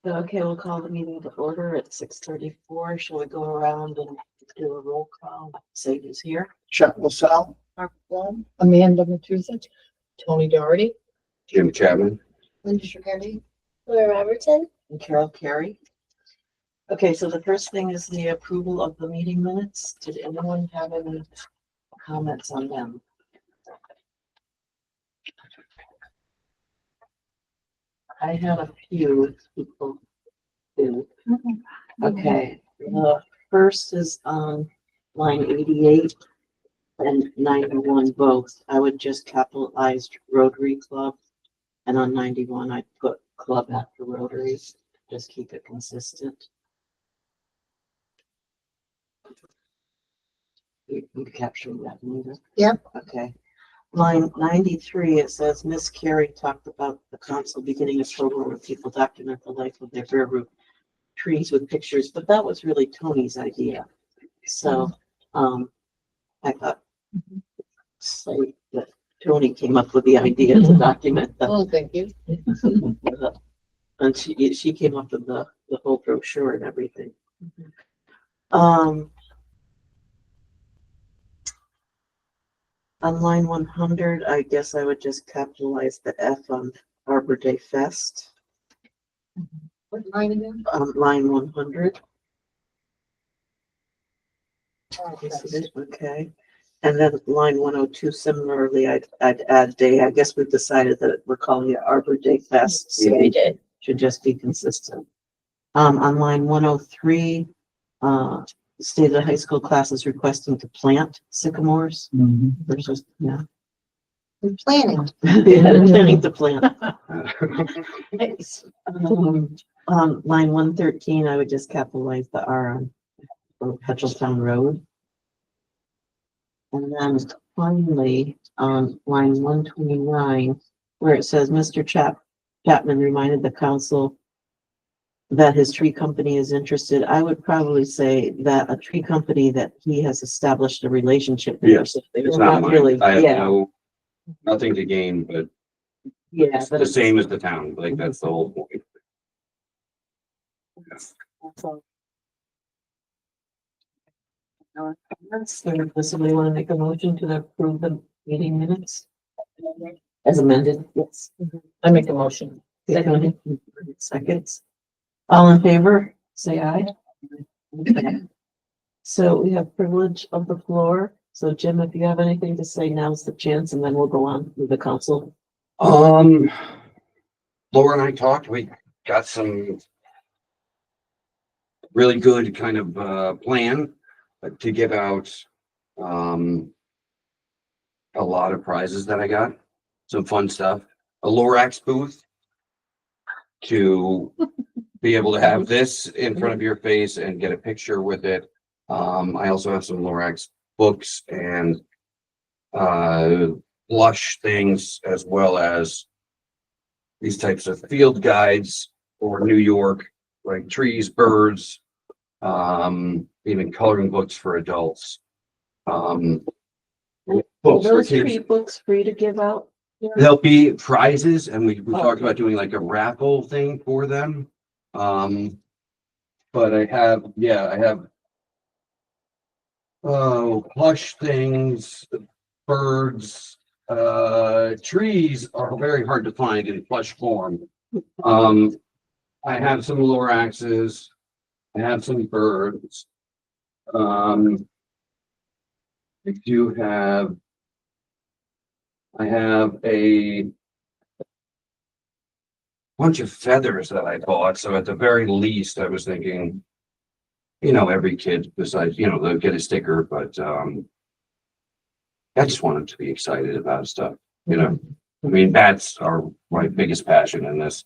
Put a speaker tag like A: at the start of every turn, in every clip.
A: Okay, we'll call the meeting to order at 6:34. Shall we go around and do a roll call? Say who's here.
B: Chuck LaSalle.
C: Mark Blum, Amanda Matusik, Tony Doherty,
D: Jim Chapman.
C: Linda Shirley,
E: Laura Robertson.
A: And Carol Carey. Okay, so the first thing is the approval of the meeting minutes. Did anyone have any comments on them? I have a few people do. Okay, the first is on line 88 and 91 both. I would just capitalize Rotary Club. And on 91, I'd put club after Rotary, just keep it consistent. You capturing that, Anita?
C: Yep.
A: Okay. Line 93, it says Miss Carey talked about the council beginning a program where people document the life of their bare root trees with pictures, but that was really Tony's idea. So, I thought, say that Tony came up with the idea to document the,
C: oh, thank you.
A: and she came up with the whole brochure and everything. On line 100, I guess I would just capitalize the F on Arbor Day Fest.
C: What line again?
A: Line 100. Okay. And then line 102, similarly, I'd add day. I guess we've decided that we're calling it Arbor Day Fest. So
E: We did.
A: should just be consistent. On line 103, state of the high school class is requesting to plant sycamores versus, yeah.
C: We're planning.
A: Yeah, they're planning to plant. Line 113, I would just capitalize the R on Petchelstown Road. And then finally, on line 129, where it says Mr. Chapman reminded the council that his tree company is interested, I would probably say that a tree company that he has established a relationship with.
D: Yes,
A: So they're
D: It's not
A: really,
D: mine. I have
A: yeah,
D: nothing to gain, but
A: yeah,
D: it's
A: but
D: the same as the town. Like, that's the whole point.
A: Does somebody want to make a motion to approve the meeting minutes? As amended, yes.
C: I make a motion.
A: Second. Seconds. All in favor, say aye. Okay. So we have privilege of the floor. So Jim, if you have anything to say, now's the chance, and then we'll go on with the council.
D: Laura and I talked, we got some really good kind of plan to give out a lot of prizes that I got, some fun stuff, a Lorax booth to be able to have this in front of your face and get a picture with it. I also have some Lorax books and blush things, as well as these types of field guides for New York, like trees, birds, even coloring books for adults.
A: Are
D: Books for
A: those
D: kids.
A: three books free to give out?
D: There'll be prizes, and we talked about doing like a raffle thing for them. But I have plush things, birds, trees are very hard to find in plush form. I have some Loraxes, I have some birds. I have a bunch of feathers that I bought, so at the very least, I was thinking, every kid besides, they'll get a sticker, but I just want them to be excited about stuff, I mean, bats are my biggest passion in this,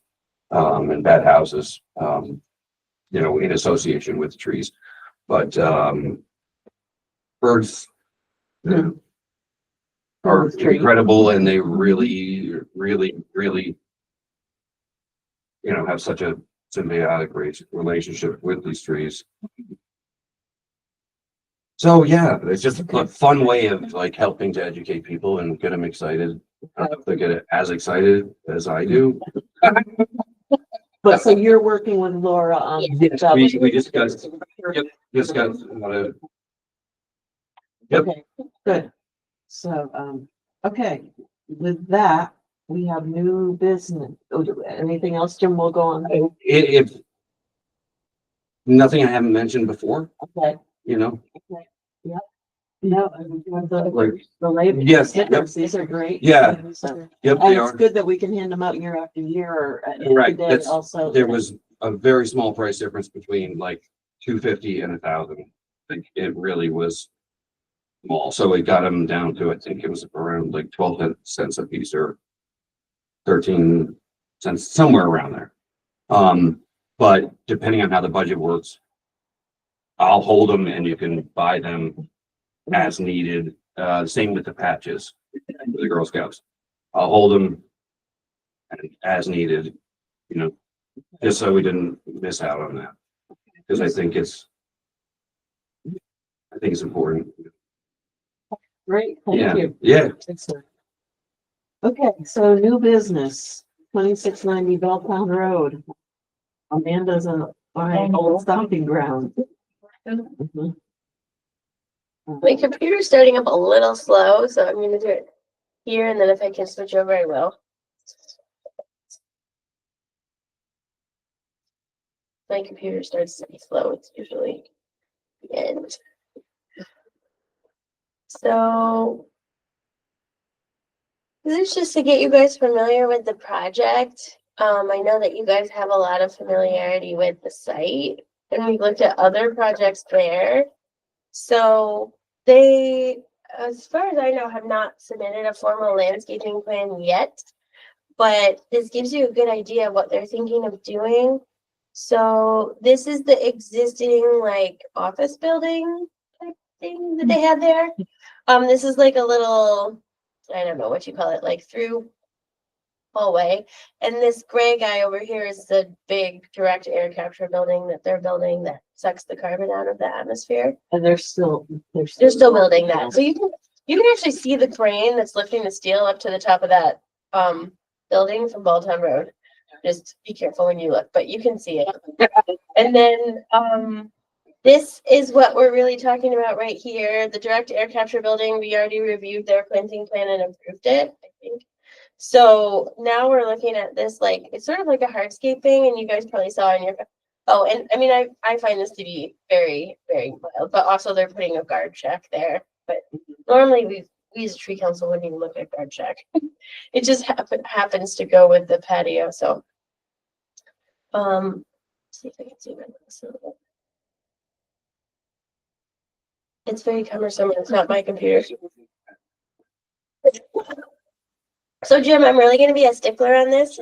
D: and bat houses, in association with trees, but birds are incredible, and they really, really, really, have such a symbiotic relationship with these trees. So yeah, it's just a fun way of like helping to educate people and get them excited. I don't know if they get as excited as I do.
A: But so you're working with Laura on.
D: Yes, we just got, yep, just got, Yep.
A: Okay, good. So, okay, with that, we have new business. Oh, anything else, Jim? We'll go on.
D: if nothing I haven't mentioned before,
A: Okay,
D: you know,
A: no,
D: like,
A: the label.
D: yes,
A: stickers, these are great.
D: Yeah.
A: So,
D: yep,
A: and
D: they
A: it's
D: are.
A: good that we can hand them out year after year or
D: Right,
A: every day
D: that's,
A: also.
D: there was a very small price difference between like 250 and 1,000. Like it really was small, so it got them down to, I think it was around like 12 cents a piece or 13 cents, somewhere around there. But depending on how the budget works, I'll hold them and you can buy them as needed. Same with the patches for the Girl Scouts. I'll hold them as needed, you know, just so we didn't miss out on that. Because I think it's important.
A: Great,
D: Yeah,
A: thank you.
D: yeah.
A: Excellent. Okay, so new business, 2690 Belltown Road. Amanda's a fine old stomping ground. Mhm.
B: My computer's starting up a little slow, so I'm gonna do it here, and then if I can switch over, I will. My computer starts to be slow, it's usually the end. So this is just to get you guys familiar with the project. I know that you guys have a lot of familiarity with the site, and we looked at other projects there. So they, as far as I know, have not submitted a formal landscaping plan yet, but this gives you a good idea of what they're thinking of doing. So this is the existing like office building type thing that they had there. This is like a little, I don't know what you call it, like through hallway. And this gray guy over here is the big direct air capture building that they're building that sucks the carbon out of the atmosphere.
A: And they're still
B: Building that. So you can actually see the crane that's lifting the steel up to the top of that building from Balltown Road. Just be careful when you look, but you can see it. And then this is what we're really talking about right here. The direct air capture building, we already reviewed their planting plan and approved it, I think. So now we're looking at this like, it's sort of like a hardscaping, and you guys probably saw in your, oh, and I mean, I find this to be very, very wild, but also they're putting a guard shack there. But normally we as a tree council wouldn't even look at guard shack. It just happens to go with the patio, so. See if I can zoom in this a little bit. It's very cumbersome, and it's not my computer. So Jim, I'm really gonna be a stickler on this.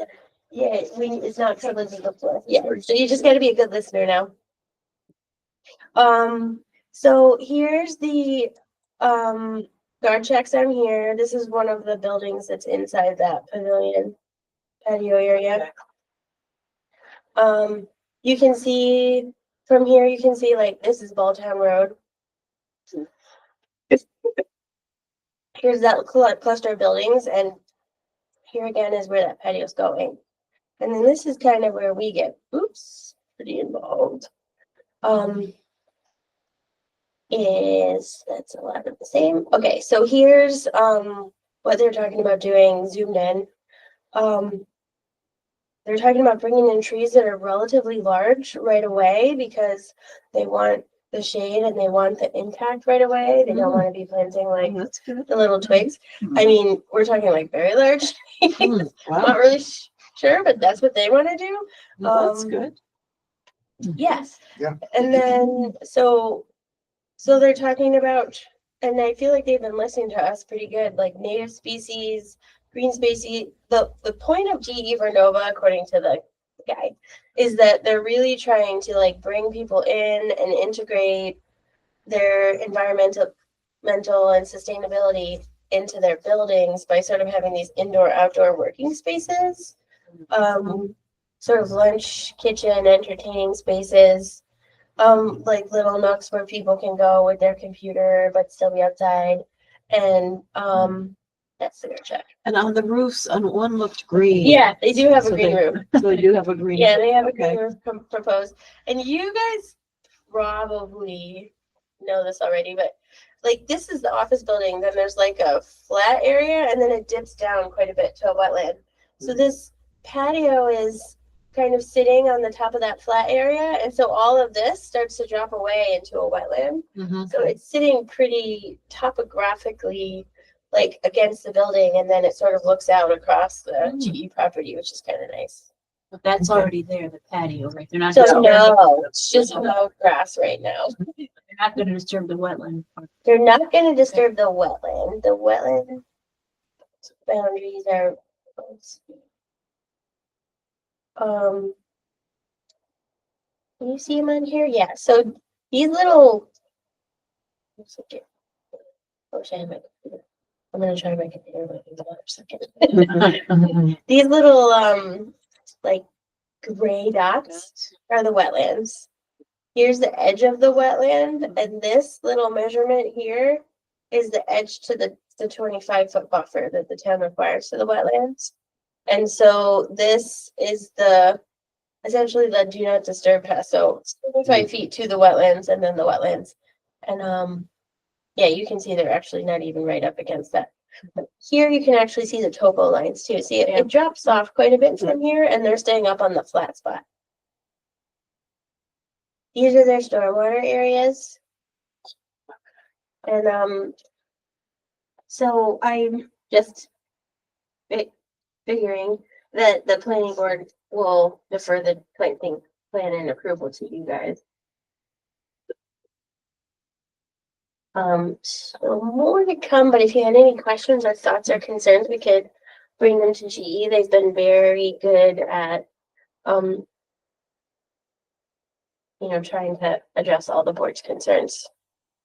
B: Yeah, it's not covered in the floor. Yeah, so you just gotta be a good listener now. So here's the guard checks on here. This is one of the buildings that's inside that pavilion patio area. You can see from here, you can see like this is Balltown Road. Here's that cluster of buildings, and here again is where that patio's going. And then this is kind of where we get, pretty involved. That's a lot of the same. Okay, so here's what they're talking about doing zoomed in. They're talking about bringing in trees that are relatively large right away because they want the shade and they want the impact right away. They don't want to be planting like
A: That's good.
B: the little twigs. I mean, we're talking like very large.
A: Wow,
B: Not really sure, but that's what they want to do.
A: that's good.
B: Yes.
E: Yeah.
B: And then so they're talking about, and I feel like they've been listening to us pretty good, like native species, green species. The point of GE Vernova, according to the guy, is that they're really trying to like bring people in and integrate their environmental and sustainability into their buildings by sort of having these indoor outdoor working spaces, sort of lunch, kitchen, entertaining spaces, like little nooks where people can go with their computer but still be outside. And That's the check.
A: And on the roofs, on one looked green.
B: Yeah, they do have a
A: So
B: green
A: they-
B: roof.
A: So they do have a green.
B: Yeah, they have a
A: Okay.
B: green roof proposed. And you guys probably know this already, but like this is the office building, then there's like a flat area and then it dips down quite a bit to a wetland. So this patio is kind of sitting on the top of that flat area, and so all of this starts to drop away into a wetland.
A: Mhm.
B: So it's sitting pretty topographically like against the building, and then it sort of looks out across the GE property, which is kind of nice.
E: That's
A: Okay.
E: already there, the patio, right? They're not.
B: So
E: disturbing-
B: no, it's just about grass right now.
E: They're not gonna disturb the wetland. part.
B: They're not gonna disturb the wetland. The wetland boundaries are. Let's see. Can you see them on here? Yeah, so these little. Let's look at- I wish I had my computer. I'm gonna try my computer with you for a second. These little, like gray dots are the wetlands. Here's the edge of the wetland, and this little measurement here is the edge to the 25-foot buffer that the town requires to the wetlands. And so this is essentially the do not disturb test. So it's 25 feet to the wetlands and then the wetlands. And yeah, you can see they're actually not even right up against that. But here you can actually see the topo lines too. See, it drops off quite a bit from here, and they're staying up on the flat spot. These are their stormwater areas. And so I'm just figuring that the planning board will defer the planting plan and approval to you guys. So more to come, but if you had any questions or thoughts or concerns, we could bring them to GE. They've been very good at, trying to address all the board's concerns.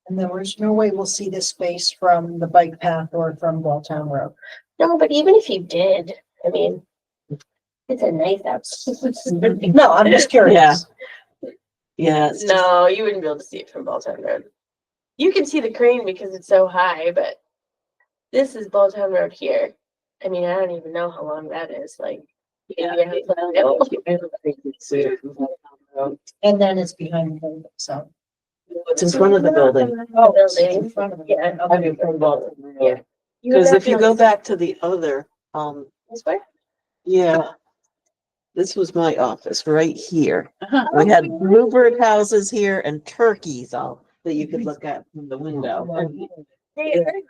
C: And there was no way we'll see this space from the bike path or from Welltown Road.
B: No, but even if you did, I mean, it's a nice house.
C: No, I'm just curious.
A: Yeah. it's just-
B: No, you wouldn't be able to see it from Balltown Road. You can see the crane because it's so high, but this is Balltown Road here. I mean, I don't even know how long that is, like.
A: Yeah.
B: maybe a half a mile.
C: And then it's behind the building, so.
A: It's in front of the building.
C: Oh, it's in
B: Building.
C: front of it.
B: Yeah.
A: I mean, from Bolton
B: Yeah.
A: Road. Because if you go back to the other,
B: This way?
A: yeah. This was my office right here.
E: Uh-huh.
A: We had bluebird houses here and turkeys all that you could look at from the window. And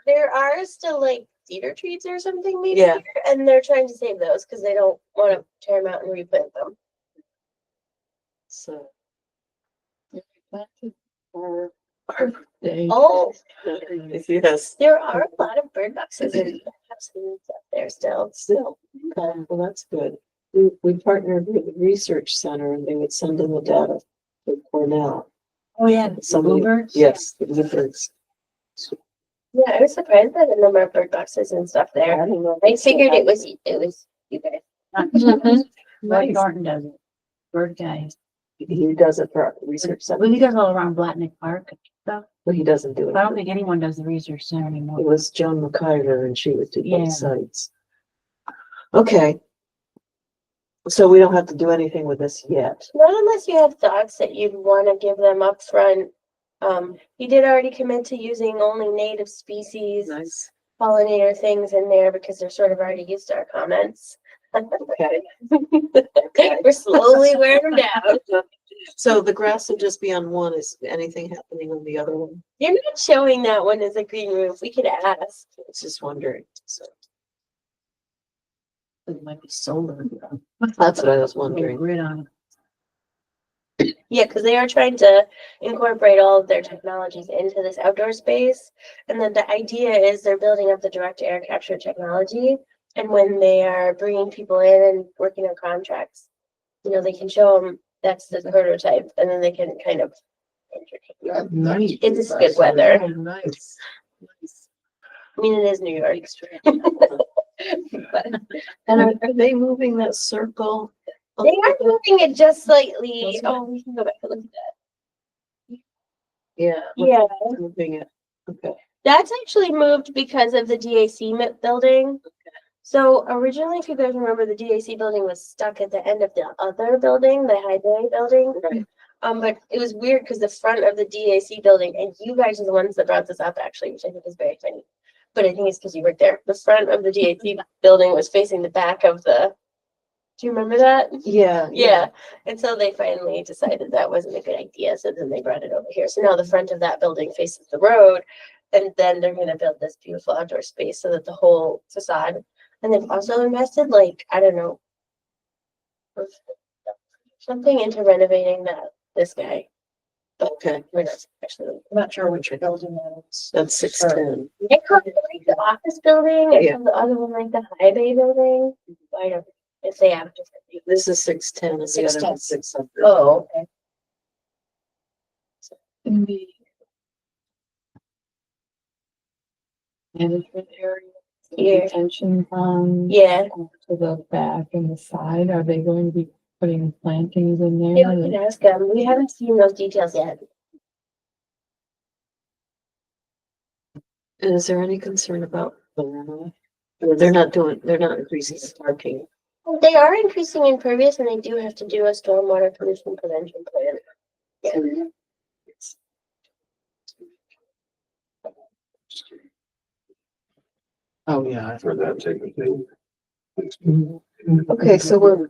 B: There are still like cedar trees or something maybe
A: Yeah.
B: here, and they're trying to save those because they don't want to tear them out and replant them.
A: So.
B: Oh,
A: Yes,
B: there are a lot of bird boxes and houses up there still.
A: still, well, that's good. We partnered with the research center and they would send in the data to Cornell.
E: Oh, yeah, the
A: Somebody-
E: bluebirds?
A: Yes, the bluebirds.
B: Yeah, I was surprised by the number of bird boxes and stuff there.
A: I don't know.
B: I figured it was you guys.
E: Roy Thornton does it. Bird guy.
A: He does it for our research center,
E: Well, he does all around Blatnick Park and stuff.
A: but he doesn't do it.
E: I don't think anyone does the research center
A: It
E: anymore.
A: was Joan McIver and she would do
E: Yeah.
A: both sites. Okay. So we don't have to do anything with this yet.
B: Not unless you have thoughts that you'd want to give them up front. He did already commit to using only native species,
A: Nice.
B: pollinator things in there because they're sort of already used to our comments.
A: Okay.
B: We're slowly wearing them down.
A: So the grass will just be on one. Is anything happening on the other one?
B: You're not showing that one as a green roof. We could ask.
A: I was just wondering. So
E: It might be solar.
A: that's what I was
E: Little
A: wondering.
E: Grid on it.
B: Yeah, because they are trying to incorporate all of their technologies into this outdoor space. And then the idea is they're building up the direct air capture technology. And when they are bringing people in and working on contracts, they can show them that's the prototype and then they can kind of entertain them.
C: Nice.
B: It's good weather.
C: Oh, nice.
B: I mean, it is New York. But
A: And are they moving that circle?
B: they are moving it just slightly.
A: That's
B: Oh, we can go back and look at that.
A: Yeah.
B: Yeah.
A: Moving it. Okay.
B: That's actually moved because of the DAC building. So originally, if you guys remember, the DAC building was stuck at the end of the other building, the Highway building.
A: Right.
B: But it was weird because the front of the DAC building, and you guys are the ones that brought this up actually, which I think is very funny. But I think it's because you worked there. The front of the DAC building was facing the back of the. Do you remember that?
A: Yeah.
B: Yeah, and so they finally decided that wasn't a good idea, so then they brought it over here. So now the front of that building faces the road, and then they're gonna build this beautiful outdoor space so that the whole facade, and they've also invested like, I don't know, something into renovating this guy.
A: Okay,
B: We're not actually.
C: I'm not sure which building that is.
A: that's 610.
B: I call it like the office building,
A: Yeah.
B: and the other one like the high bay building. I don't, if they have different names.
A: This is 610 and the other
C: 610.
A: one's 600.
B: Oh, okay.
E: In the management area,
B: Yeah.
E: detention pond.
B: Yeah.
E: To the back and the side, are they going to be putting plantings in
B: Yeah, we
E: there?
B: can ask them. We haven't seen those details yet.
A: And is there any concern about the runoff? Or they're not increasing the parking.
B: They are increasing impervious and they do have to do a stormwater pollution prevention plan. Yeah.
A: Oh, yeah.
D: For that type of thing.
A: Okay, so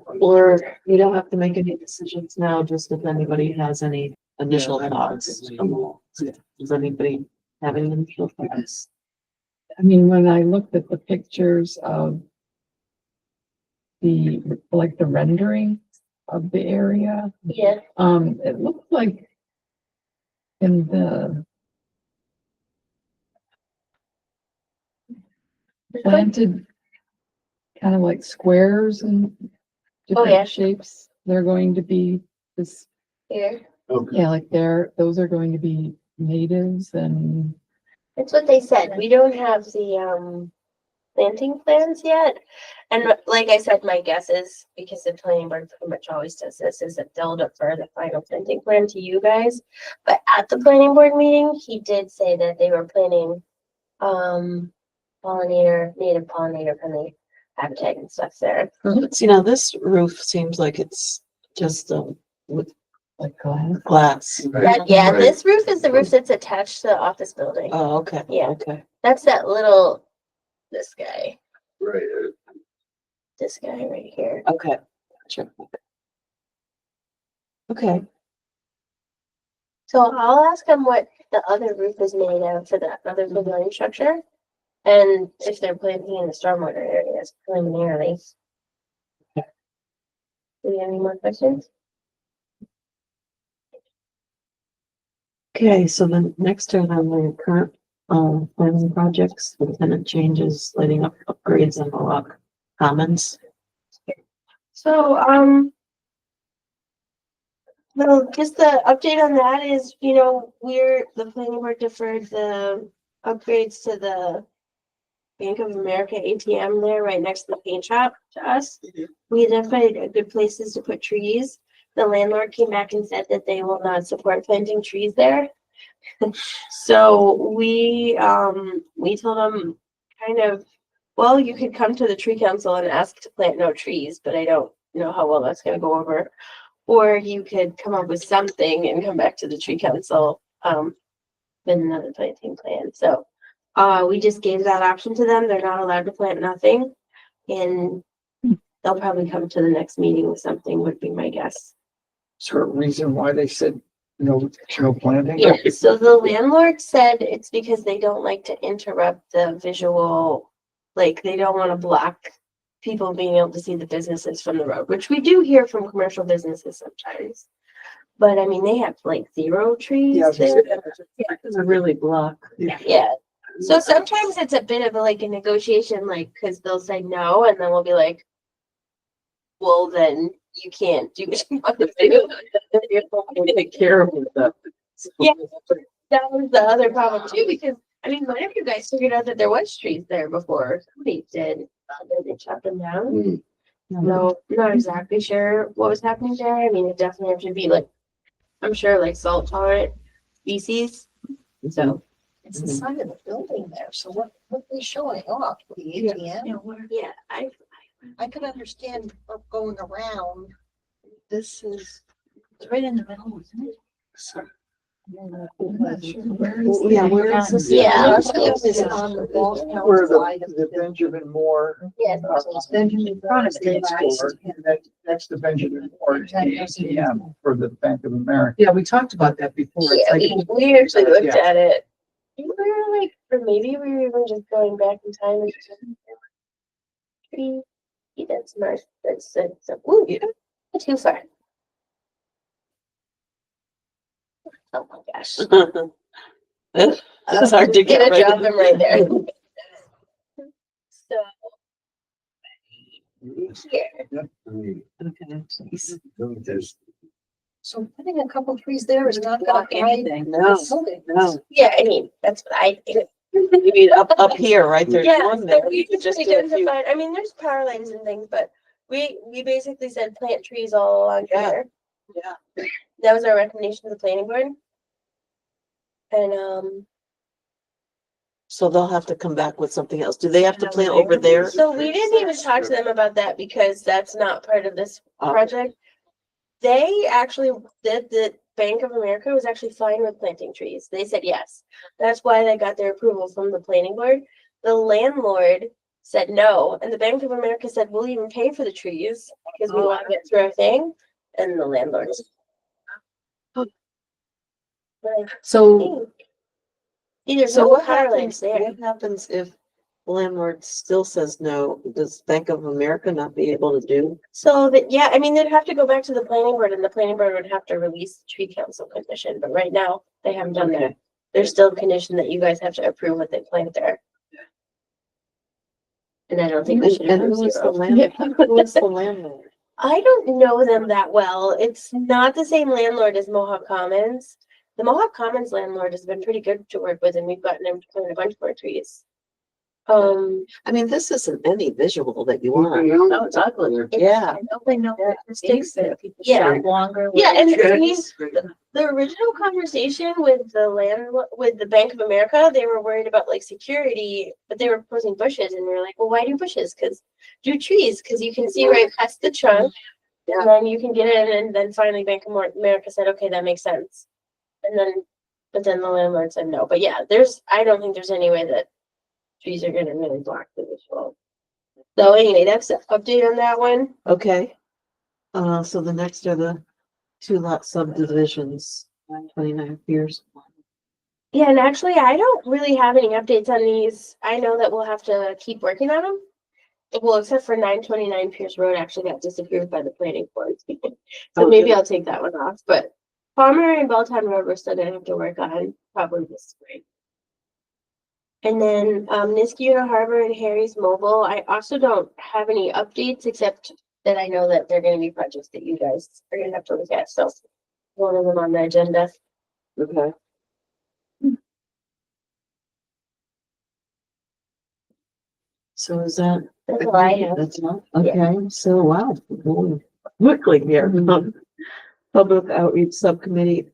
A: you don't have to make any decisions now, just if anybody has any initial thoughts. Does anybody have any initial thoughts?
E: I mean, when I looked at the pictures of like the rendering of the area,
B: Yeah.
E: it looked like in the planted kind of like squares and
B: Oh, yeah.
E: different shapes, they're going to be this,
B: Here.
E: yeah, like those are going to be natives and
B: That's what they said. We don't have the planting plans yet. And like I said, my guess is, because the planning board pretty much always does this, is that they'll defer the final planting plan to you guys. But at the planning board meeting, he did say that they were planning native pollinator friendly habitat and stuff there.
A: See, now this roof seems like it's just with
E: like glass.
A: glass.
B: Yeah,
D: Right.
B: this roof is the roof that's attached to the office building.
A: Oh, okay.
B: Yeah.
A: Okay.
B: That's this guy
D: Right.
B: right here.
A: Okay. Gotcha. Okay.
B: So I'll ask him what the other roof is made of for that other pavilion structure. And if they're planting in the stormwater areas preliminarily. Do you have any more questions?
A: Okay, so the next turn on the current plans and projects, the tenant changes, lighting up upgrades and Mohawk Commons.
B: So, well, just the update on that is, the planning board deferred the upgrades to the Bank of America ATM there right next to the paint shop to us. We identified good places to put trees. The landlord came back and said that they will not support planting trees there. So we told them kind of, well, you could come to the tree council and ask to plant no trees, but I don't know how well that's gonna go over. Or you could come up with something and come back to the tree council, with another planting plan. So, we just gave that option to them. They're not allowed to plant nothing. And they'll probably come to the next meeting with something, would be my guess.
F: Is there a reason why they said no planting?
B: Yeah, so the landlord said it's because they don't like to interrupt the visual, like they don't want to block people being able to see the businesses from the road, which we do hear from commercial businesses sometimes. But I mean, they have like 0 trees
F: Yeah,
B: there.
A: It's a really block.
B: Yeah. So sometimes it's a bit of a negotiation, because they'll say no, and then we'll be like, well, then you can't do what you want to do.
A: Take care of it.
B: Yeah. That was the other problem too, because one of you guys figured out that there was trees there before. Somebody did. Then they chopped them down. No, not exactly sure what was happening there. It definitely should be I'm sure salt tolerant species. So
C: It's the side of the building there, so what are they showing off? The ATM?
B: Yeah,
C: I could understand going around.
A: This is,
G: It's right in the middle, isn't it?
A: yeah, where is this?
B: Yeah.
C: It's on the Balltown
F: Where
C: side of
F: the
C: the building.
F: Benjamin Moore.
B: yes.
C: Benjamin Brown
F: State Store, next to Benjamin Moore, is the ATM for the Bank of America.
H: Yeah, we talked about that before. It's
B: Yeah,
H: like,
B: we actually looked
H: Yeah.
B: at it. We were like, or maybe we were even just going back in time and just. That's nice. That's, ooh,
A: Yeah.
B: not too far. Oh my gosh.
A: It's hard to get
B: Gonna
A: right.
B: drop him right there. So. Here.
A: Okay.
D: There's
C: So putting a couple trees there is not gonna
G: Block
C: hide
G: anything.
A: No,
C: the building.
A: no.
B: Yeah, I mean, that's what I think.
A: You mean up here, right? There's
B: Yeah,
A: one
B: so
A: there.
B: we
A: You could
B: just
A: just do a few.
B: identified, I mean, there's power lines and things, but we basically said plant trees all along
A: Yeah.
B: here.
A: Yeah.
B: That was our recommendation to the planning board. And,
A: So they'll have to come back with something else. Do they have to plant over there?
B: so we didn't even talk to them about that because that's not part of this
A: Oh.
B: project. They actually, the Bank of America was actually fine with planting trees. They said yes. That's why they got their approval from the planning board. The landlord said no, and the Bank of America said, we'll even pay for the trees because we want to get through our thing. And the landlord.
A: Oh.
B: Like,
H: so,
B: there's
A: So
B: no
A: what
B: power lines
A: happens,
B: there.
A: what happens if the landlord still says no? Does Bank of America not be able to do?
B: So that, yeah, I mean, they'd have to go back to the planning board and the planning board would have to release the tree council condition, but right now they haven't done that. There's still a condition that you guys have to approve what they plant there. And I don't think we should
A: And
B: have
A: who is the
B: zero.
A: landlord? Who is the landlord?
B: I don't know them that well. It's not the same landlord as Mohawk Commons. The Mohawk Commons landlord has been pretty good to work with and we've gotten him to plant a bunch more trees.
A: I mean, this isn't any visual that you want.
G: Oh, it's ugly.
A: Yeah.
G: I hope they know that mistakes that people
B: Yeah.
G: shop longer.
B: Yeah, and
D: Yeah.
B: I mean, the original conversation with with the Bank of America, they were worried about like security, but they were proposing bushes, and we were like, well, why do bushes? Because do trees, because you can see right past the trunk, and then you can get in, and then finally Bank of America said, okay, that makes sense, and then, but then the landlord said no. But yeah, I don't think there's any way that trees are gonna really block the visual. So anyway, that's the update on that one.
A: Okay. So the next are the 2-lot subdivisions, 29 years.
B: Yeah, and actually, I don't really have any updates on these. I know that we'll have to keep working on them. Well, except for 929 Pierce Road actually got disapproved by the planning board. So
A: Oh,
B: maybe
A: good.
B: I'll take that one off, but Palmer and Belltown Road we're still gonna have to work on probably this spring. And then, Niskuna Harbor and Harry's Mobile, I also don't have any updates except that I know that they're gonna be projects that you guys are gonna have to look at, so one of them on the agenda.
A: Okay. So is that?
B: That's all I have.
A: That's all? Okay, so wow, going quickly here. Public outreach subcommittee.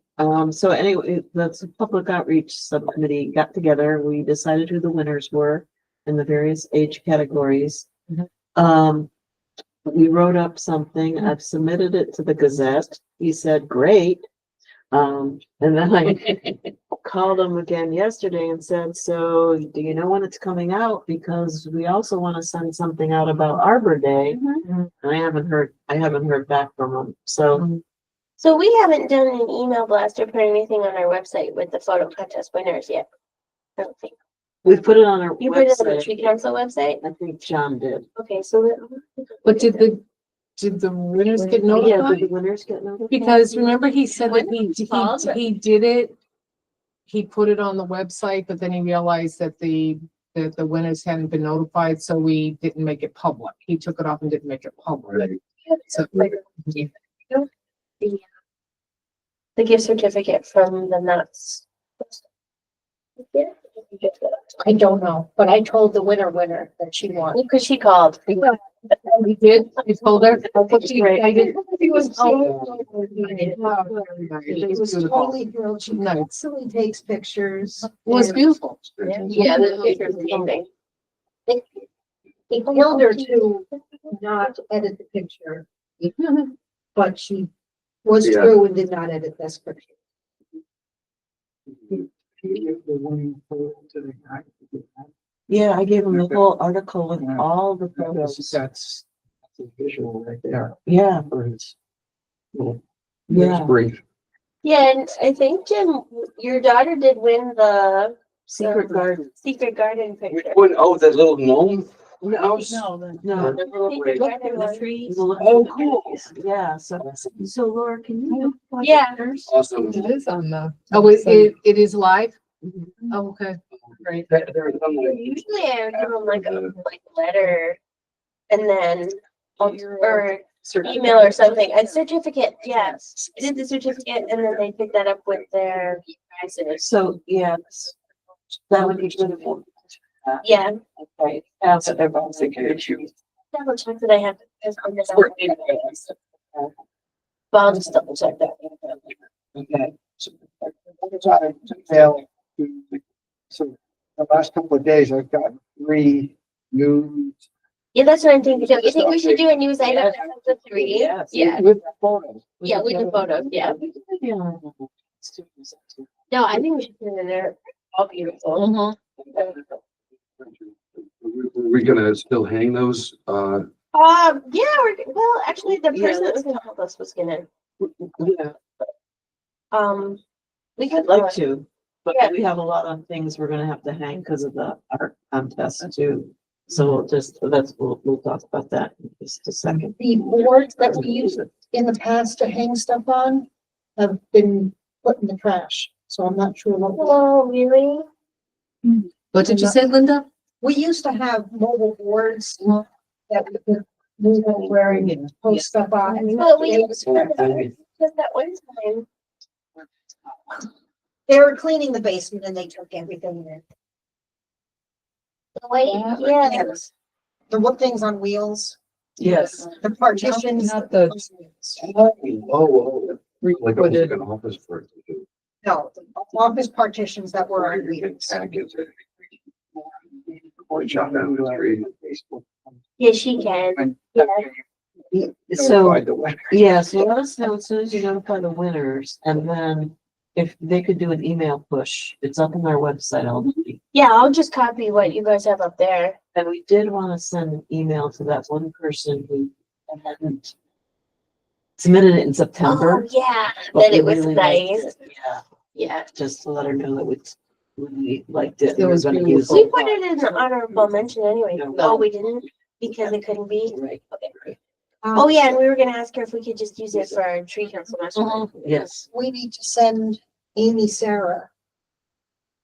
A: So anyway, that's a public outreach subcommittee got together. We decided who the winners were in the various age categories. We wrote up something. I've submitted it to the Gazette. He said, great. And then I called him again yesterday and said, so do you know when it's coming out? Because we also want to send something out about Arbor Day. And I haven't heard back from him.
B: So we haven't done an email blast or put anything on our website with the photo contest winners yet. I don't think.
A: We've put it on our
B: You put it on the
A: website.
B: tree council website?
A: I think John did.
B: Okay, so.
H: but did the winners get
A: Yeah, did
H: notified?
A: the winners get notified?
H: Because remember he said that
B: Called?
H: he did it. He put it on the website, but then he realized that the winners hadn't been notified, so we didn't make it public. He took it off and didn't make it public. So,
B: The gift certificate from the nuts. Yeah.
C: I don't know, but I told the winner that she won.
B: Because she called.
H: We did, we told her. I did.
C: He was
H: Oh,
C: It was totally thrilled. She
H: Nice.
C: constantly takes pictures.
H: It was
C: and
H: beautiful.
B: Yeah, the picture's amazing.
C: He killed her to not edit the picture, but she was
D: Yeah.
C: true and did not edit this picture.
A: Yeah, I gave him the whole article with all the photos.
F: That's a visual right there.
A: Yeah,
F: For his little
A: yeah.
D: Brief.
B: Yeah, and I think Jim, your daughter did win the
A: Secret Garden.
B: Secret Garden
D: Which
B: picture.
D: one? Oh, that little gnome house?
G: No, the
A: No.
B: Secret Garden
G: the
B: one.
G: trees.
D: Oh, cool.
A: Yeah, so Laura, can you?
B: Yeah.
D: Awesome.
H: It is on the, oh, it is live? Oh, okay, great.
B: Usually I would give them like a letter and then or email or something. A certificate, yes. I did the certificate and then they pick that up with their prices.
A: So, yes, that would be good.
B: Yeah,
A: Okay, that's what everyone's thinking.
B: double check that I have. But I'll just double check that.
A: Okay.
F: So the last couple of days, I've got 3 new.
B: Yeah, that's what I'm thinking. I think we should do a news item of the 3.
A: Yes.
B: Yeah,
F: With the photos.
B: yeah, with the photos, yeah. No, I think we should put it in there. All beautiful.
D: Are we gonna still hang those?
B: Yeah, well, actually, the
A: Yeah,
B: person that
A: let's-
B: was gonna help us was gonna,
A: Yeah,
B: we could
A: I'd like to, but
B: Yeah.
A: we have a lot of things we're gonna have to hang because of the art contest too. So we'll just, we'll talk about that in just a second.
C: The boards that we used in the past to hang stuff on have been put in the trash, so I'm not sure what.
B: Oh, really?
H: What did you say, Linda?
C: We used to have mobile boards that we could move over and post stuff on.
B: Well, we used to have that, just that one time.
C: They were cleaning the basement and they took everything in.
B: Wait, yeah.
C: Yes. The wood things on wheels,
A: Yes,
C: the partitions.
E: Not the-
D: Oh. Like almost an office for it to do.
C: No, the office partitions that were on wheels.
D: Shot down the street.
B: Yeah, she can.
A: so,
F: Notified the winner.
A: yeah, so let us know as soon as you notify the winners, and then if they could do an email push, it's up on our website already.
B: Yeah, I'll just copy what you guys have up there.
A: And we did want to send an email to that one person who hadn't submitted it in September.
B: Oh, yeah,
A: but
B: that
A: we
B: it was
A: really liked
B: nice.
A: it. Yeah,
B: Yeah.
A: just to let her know that we liked it.
H: It was
A: We're gonna
H: beautiful.
A: use
B: We put it in the honorable mention anyway.
A: No.
B: Oh, we didn't because it couldn't be.
A: Right,
B: Okay.
A: right.
B: Oh, yeah, and we were gonna ask her if we could just use it for our tree council master.
A: Yes,
C: We need to send Amy Sarah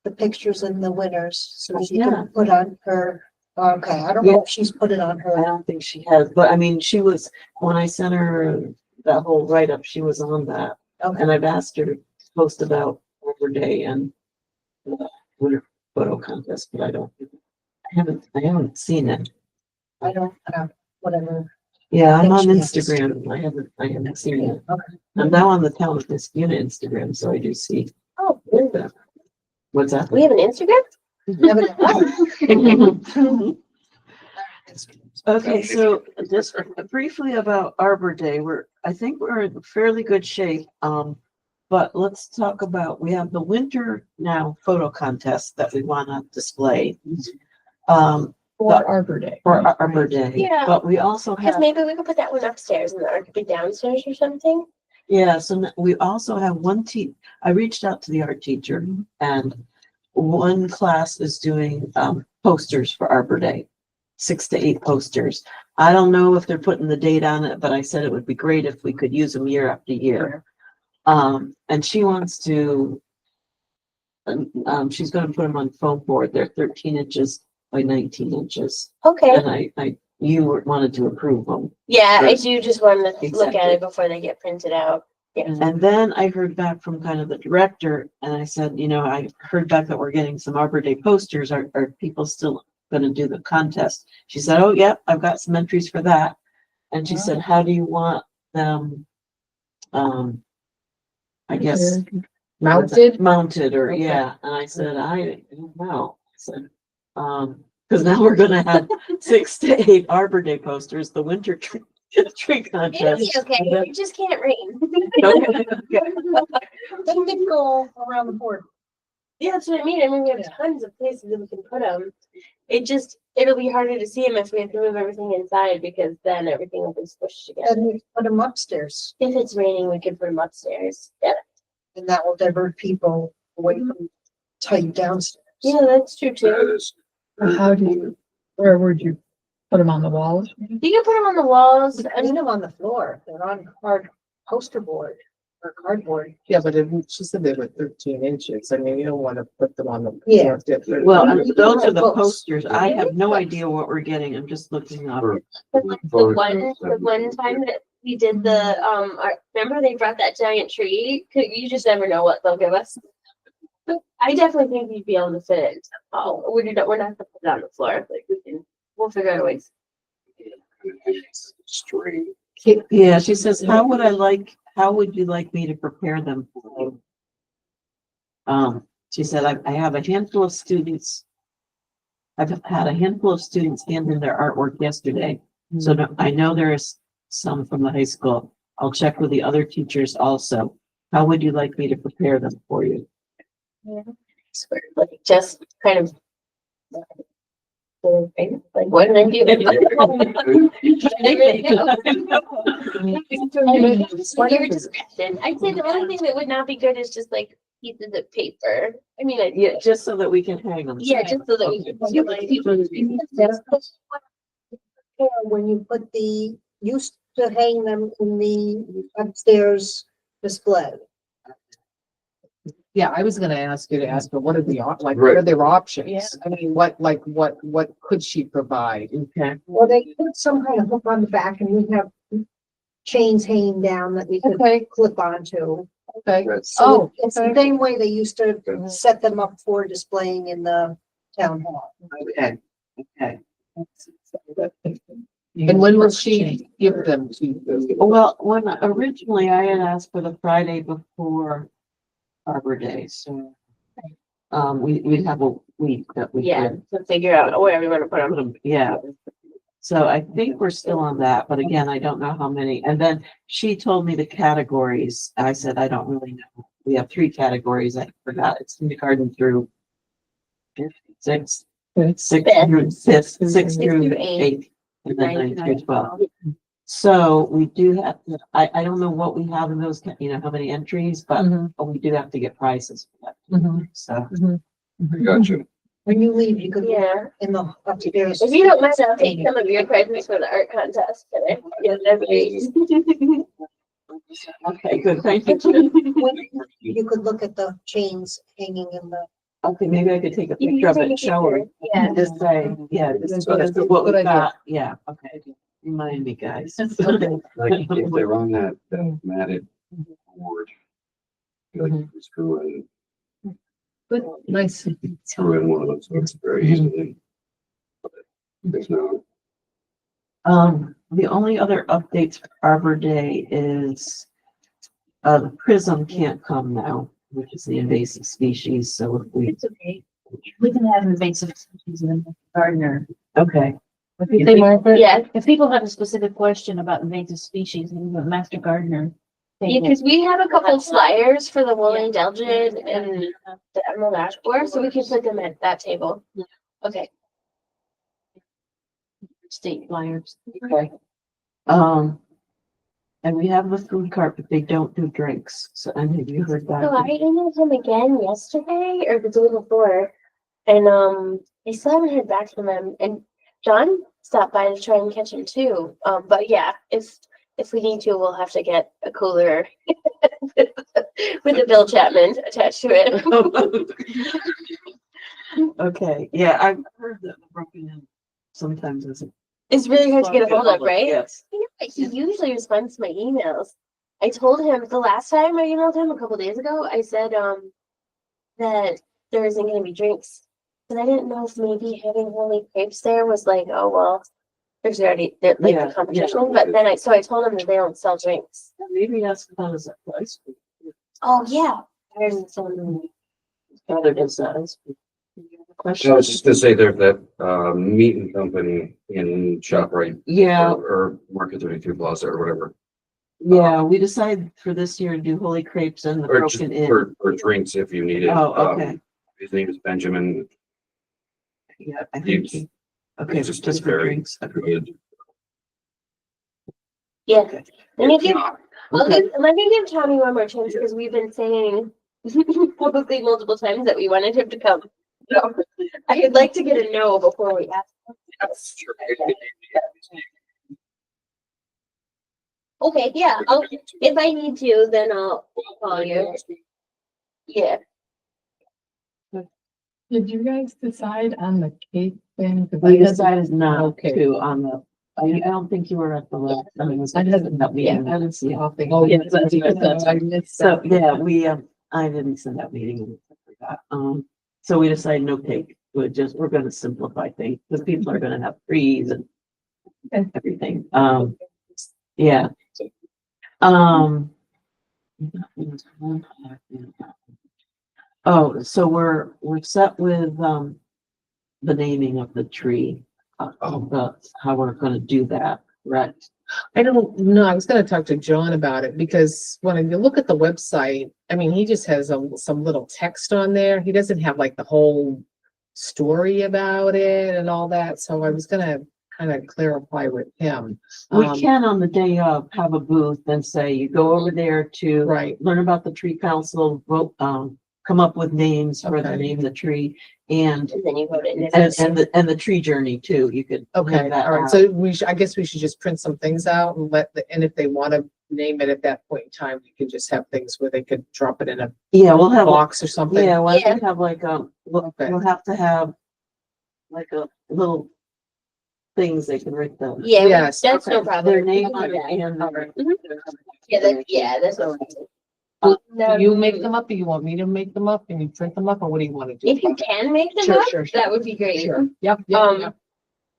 C: the pictures and the winners, so she
A: Yeah.
C: can put on her, okay, I don't know if she's put it on
A: I
C: her.
A: don't think she has, but I mean, she was, when I sent her that whole write-up, she was on that.
C: Okay.
A: And I've asked her to post about Arbor Day and winter photo contest, but I haven't seen it.
C: I don't, whatever.
A: Yeah, I'm on
C: Think she has.
A: Instagram. I haven't seen it.
C: Okay.
A: I'm now on the Town of Niskuna Instagram, so I do see
B: Oh,
A: that. What's that?
B: we have an Instagram?
A: Okay, so just briefly about Arbor Day, I think we're in fairly good shape. But let's talk about, we have the winter now photo contest that we wanna display.
E: For Arbor Day.
A: For Arbor Day.
B: Yeah.
A: But we also
B: Because
A: have,
B: maybe we could put that one upstairs and the art could be downstairs or something.
A: yeah, so we also have I reached out to the art teacher and one class is doing, posters for Arbor Day. 6 to 8 posters. I don't know if they're putting the date on it, but I said it would be great if we could use them year after year. And she wants to, she's gonna put them on foam board. They're 13 inches by 19 inches.
B: Okay.
A: And you wanted to approve them.
B: Yeah, I
A: Right.
B: do just want to look at
A: Exactly.
B: it before they get printed out. Yeah.
A: And then I heard back from kind of the director and I said, I heard back that we're getting some Arbor Day posters. Are people still gonna do the contest. She said, oh, yep, I've got some entries for that. And she said, how do you want them, I guess.
H: Mounted?
A: Mounted, or,
H: Okay.
A: yeah, and I said, I don't know. I said, cause now we're gonna have 6 to 8 Arbor Day posters, the winter tree
B: It'll
A: contest.
B: be okay, it just can't rain.
C: Then they go around the board.
B: Yeah, that's what I mean. I mean, we have tons of places that we can put them. It'll be harder to see them if we have to move everything inside because then everything will be squished together.
C: And we put them upstairs,
B: If it's raining, we could put them upstairs. Yeah,
C: and that will divert people away from tight downstairs.
B: yeah, that's true
D: That
B: too.
D: is,
E: How do you, where would you put them on the walls?
B: You can put them on the walls.
C: I mean them on the floor, they're on hard poster board or cardboard.
H: Yeah, but she said they were 13 inches. I mean, you don't want to put them on the.
C: Yeah.
A: Well,
C: You
A: and
C: can
A: those
C: have
A: are the
C: books.
A: posters. I have no idea what we're getting. I'm just looking up.
D: for-
B: The one time that we did the, remember they brought that giant tree? You just never know what they'll give us. I definitely think we'd be able to fit it. Oh, we're not gonna put it on the floor. Like we'll figure out ways.
D: String.
A: Yeah, she says, how would you like me to prepare them for you? She said, I have a handful of students. I've had a handful of students hand in their artwork yesterday. So I know there's some from the high school. I'll check with the other teachers also. How would you like me to prepare them for you?
B: Swear, like just kind of. Like what did I do? Your discretion. I'd say the only thing that would not be good is just like pieces of paper. I mean,
A: Yeah, just so that we can hang them.
B: yeah, just so that we can.
C: When you put used to hang them in the upstairs display.
H: Yeah, I was gonna ask you to ask, but what are the, what are
D: Right.
H: their options?
B: Yeah.
H: I mean, what could she provide?
A: Okay.
C: Well, they put some kind of hook on the back and we have chains hanging down that we could
H: Okay,
C: clip onto.
H: okay.
C: So
H: Oh,
C: it's the
H: okay.
C: same way they used to set them up for displaying in the town hall.
A: Okay. Okay.
H: And when will she give them to you?
A: Well, when originally I had asked for the Friday before Arbor Day, so. We'd have a week that we
B: Yeah,
A: could
B: to figure out where we want to put
A: put
B: them.
A: them, yeah. So I think we're still on that, but again, I don't know how many. And then she told me the categories. I said, I don't really know. We have 3 categories. I forgot. It's kindergarten through sixth, sixth through fifth, sixth through
B: through eighth.
A: eighth, and then 9 through 12. So we do have to, I don't know what we have in those, how many entries, but we do have to get prices for that. So,
D: Gotcha.
C: When you leave, you could look
B: Yeah.
C: in the upstairs.
B: If you don't mind, I'll take some of your prizes for the art contest today. Yeah, that'd be great.
A: okay, good, thank you.
C: You could look at the chains hanging in the.
A: Okay, maybe I could take a
B: You
A: picture of
B: can take
A: it,
B: a
A: show her.
B: picture. Yeah.
A: Just say, yeah, this is what
H: That's a
A: what
H: good
A: we
H: idea.
A: got, yeah, okay, remind me, guys.
D: Like if they're on that matted board. Like screw
H: Nice.
D: in one of those hooks very easily. There's no,
A: The only other updates for Arbor Day is the prism can't come now, which is the invasive species, so if we,
G: It's okay. We can have invasive species in the gardener.
A: okay.
E: Say, Margaret?
B: Yeah,
G: If people have a specific question about invasive species, maybe the master gardener.
B: yeah, because we have a couple flyers for the woolly Delgid and the emerald ash borer, so we can put them at that table. Okay.
G: State flyers.
A: Okay. And we have the food cart, but they don't do drinks, so, and have you heard
B: So I
A: that?
B: emailed him again yesterday or the day before, and I still haven't heard back from him. And John stopped by to try and catch him too. But yeah, if we need to, we'll have to get a cooler with the Bill Chapman attached to it.
A: Okay, yeah, I've heard that the broken in sometimes is.
B: It's really hard to get a hold of, right?
A: Yes.
B: You know, he usually responds to my emails. I told him the last time I emailed him a couple days ago, I said that there isn't going to be drinks And I didn't know if maybe having Holy Crepes there was like, oh, well, there's already, like
A: Yeah,
B: the competition, but then so I told them that they don't sell drinks.
A: Maybe ask about his ice cream.
B: Oh, yeah. There's some,
A: Other than that, ice cream.
D: I was just gonna say there's that, meat and company in ShopRite
A: Yeah,
D: or Market 32 Plaza or whatever.
A: yeah, we decided for this year to do Holy Crepes and the
D: Or just
A: Broken Inn.
D: for drinks if you need it.
A: Oh, okay.
D: His name is Benjamin.
A: Yeah, I think,
D: He's-
A: he- okay,
D: He's
A: just
D: just
A: for
D: very
A: drinks.
D: good.
B: yeah.
A: Okay.
B: Let me
D: It's
B: give,
D: not-
B: let me give Tommy one more chance because we've been saying probably multiple times that we wanted him to come. So I'd like to get a no before we ask.
D: That's true.
B: Okay, yeah, if I need to, then I'll call you. Yeah.
E: Did you guys decide on the cake thing? 'Cause
A: We
E: I had-
A: decided not
E: Okay.
A: to on the, I don't think you were at the last. I mean, it was
E: I
A: that
E: didn't-
A: meeting.
E: yeah.
A: I didn't see it.
E: Oh,
A: Yeah,
E: yeah, that's because I missed
A: So,
E: that.
A: yeah, I didn't send that meeting. I forgot. So we decided no cake. We're gonna simplify things because people are gonna have trees and everything. Yeah. Oh, so we're set with, the naming of the tree. How we're gonna do that, right?
H: I don't know, I was gonna talk to John about it, because when you look at the website, I mean, he just has some little text on there. He doesn't have like the whole story about it and all that, so I was gonna kind of clarify with him.
A: We
H: Um,
A: can on the day of have a booth and say you go over there to
H: Right,
A: learn about the tree council, vote, come up with names for the
H: Okay.
A: name of the tree and,
B: And then you vote it.
A: and the tree journey too. You could. have
H: okay,
A: that
H: all right,
A: out.
H: so I guess we should just print some things out and and if they wanna name it at that point in time, we can just have things where they could drop it in a
A: Yeah, we'll have,
H: box or something.
A: yeah, why don't
B: Yeah.
A: we have like,
H: Okay.
A: we'll have to have like a little things they can write them.
B: Yeah,
H: Yes,
B: that's no
H: okay.
B: problem.
A: Their
B: We
A: name
B: can
A: on
B: do
A: it
B: that.
A: and.
B: That's what.
H: Do you make them up, or you want me to make them up, and you print them up, or what do you wanna do?
B: If you can make them
H: Sure,
B: up,
H: sure, sure.
B: that would be great.
H: Sure, yep, yep,
B: Um,
H: yep.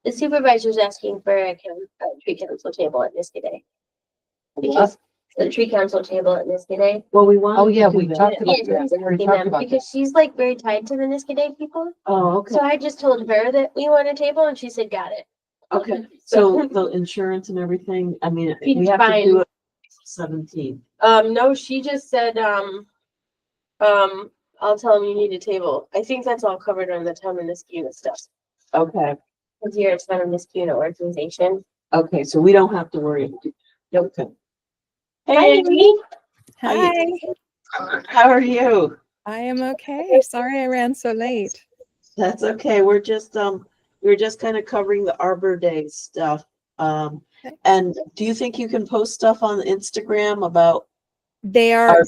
B: The supervisor's asking for a tree council table at Niska Day. Because the tree council table at Niska Day.
A: Well, we want.
H: Oh, yeah, we talked about
B: Yeah,
H: that. We already
B: asking
H: talked
B: them,
H: about that.
B: because she's like very tied to the Niska Day people.
A: Oh, okay,
B: So I just told her that we want a table and she said, got it.
A: okay. So the insurance and everything, I mean, we
B: It's
A: have to do
B: fine.
A: it 17th.
B: No, she just said, I'll tell them you need a table. I think that's all covered under the town of Niskuna stuff.
A: Okay,
B: Cause you're a town of Niskuna organization.
A: okay, so we don't have to worry. Okay.
B: Hi, Amy.
A: Hi. How are you?
I: I am okay. Sorry I ran so late.
A: That's okay. We're just kind of covering the Arbor Day stuff.
I: Okay.
A: And do you think you can post stuff on Instagram about
I: They are,
A: our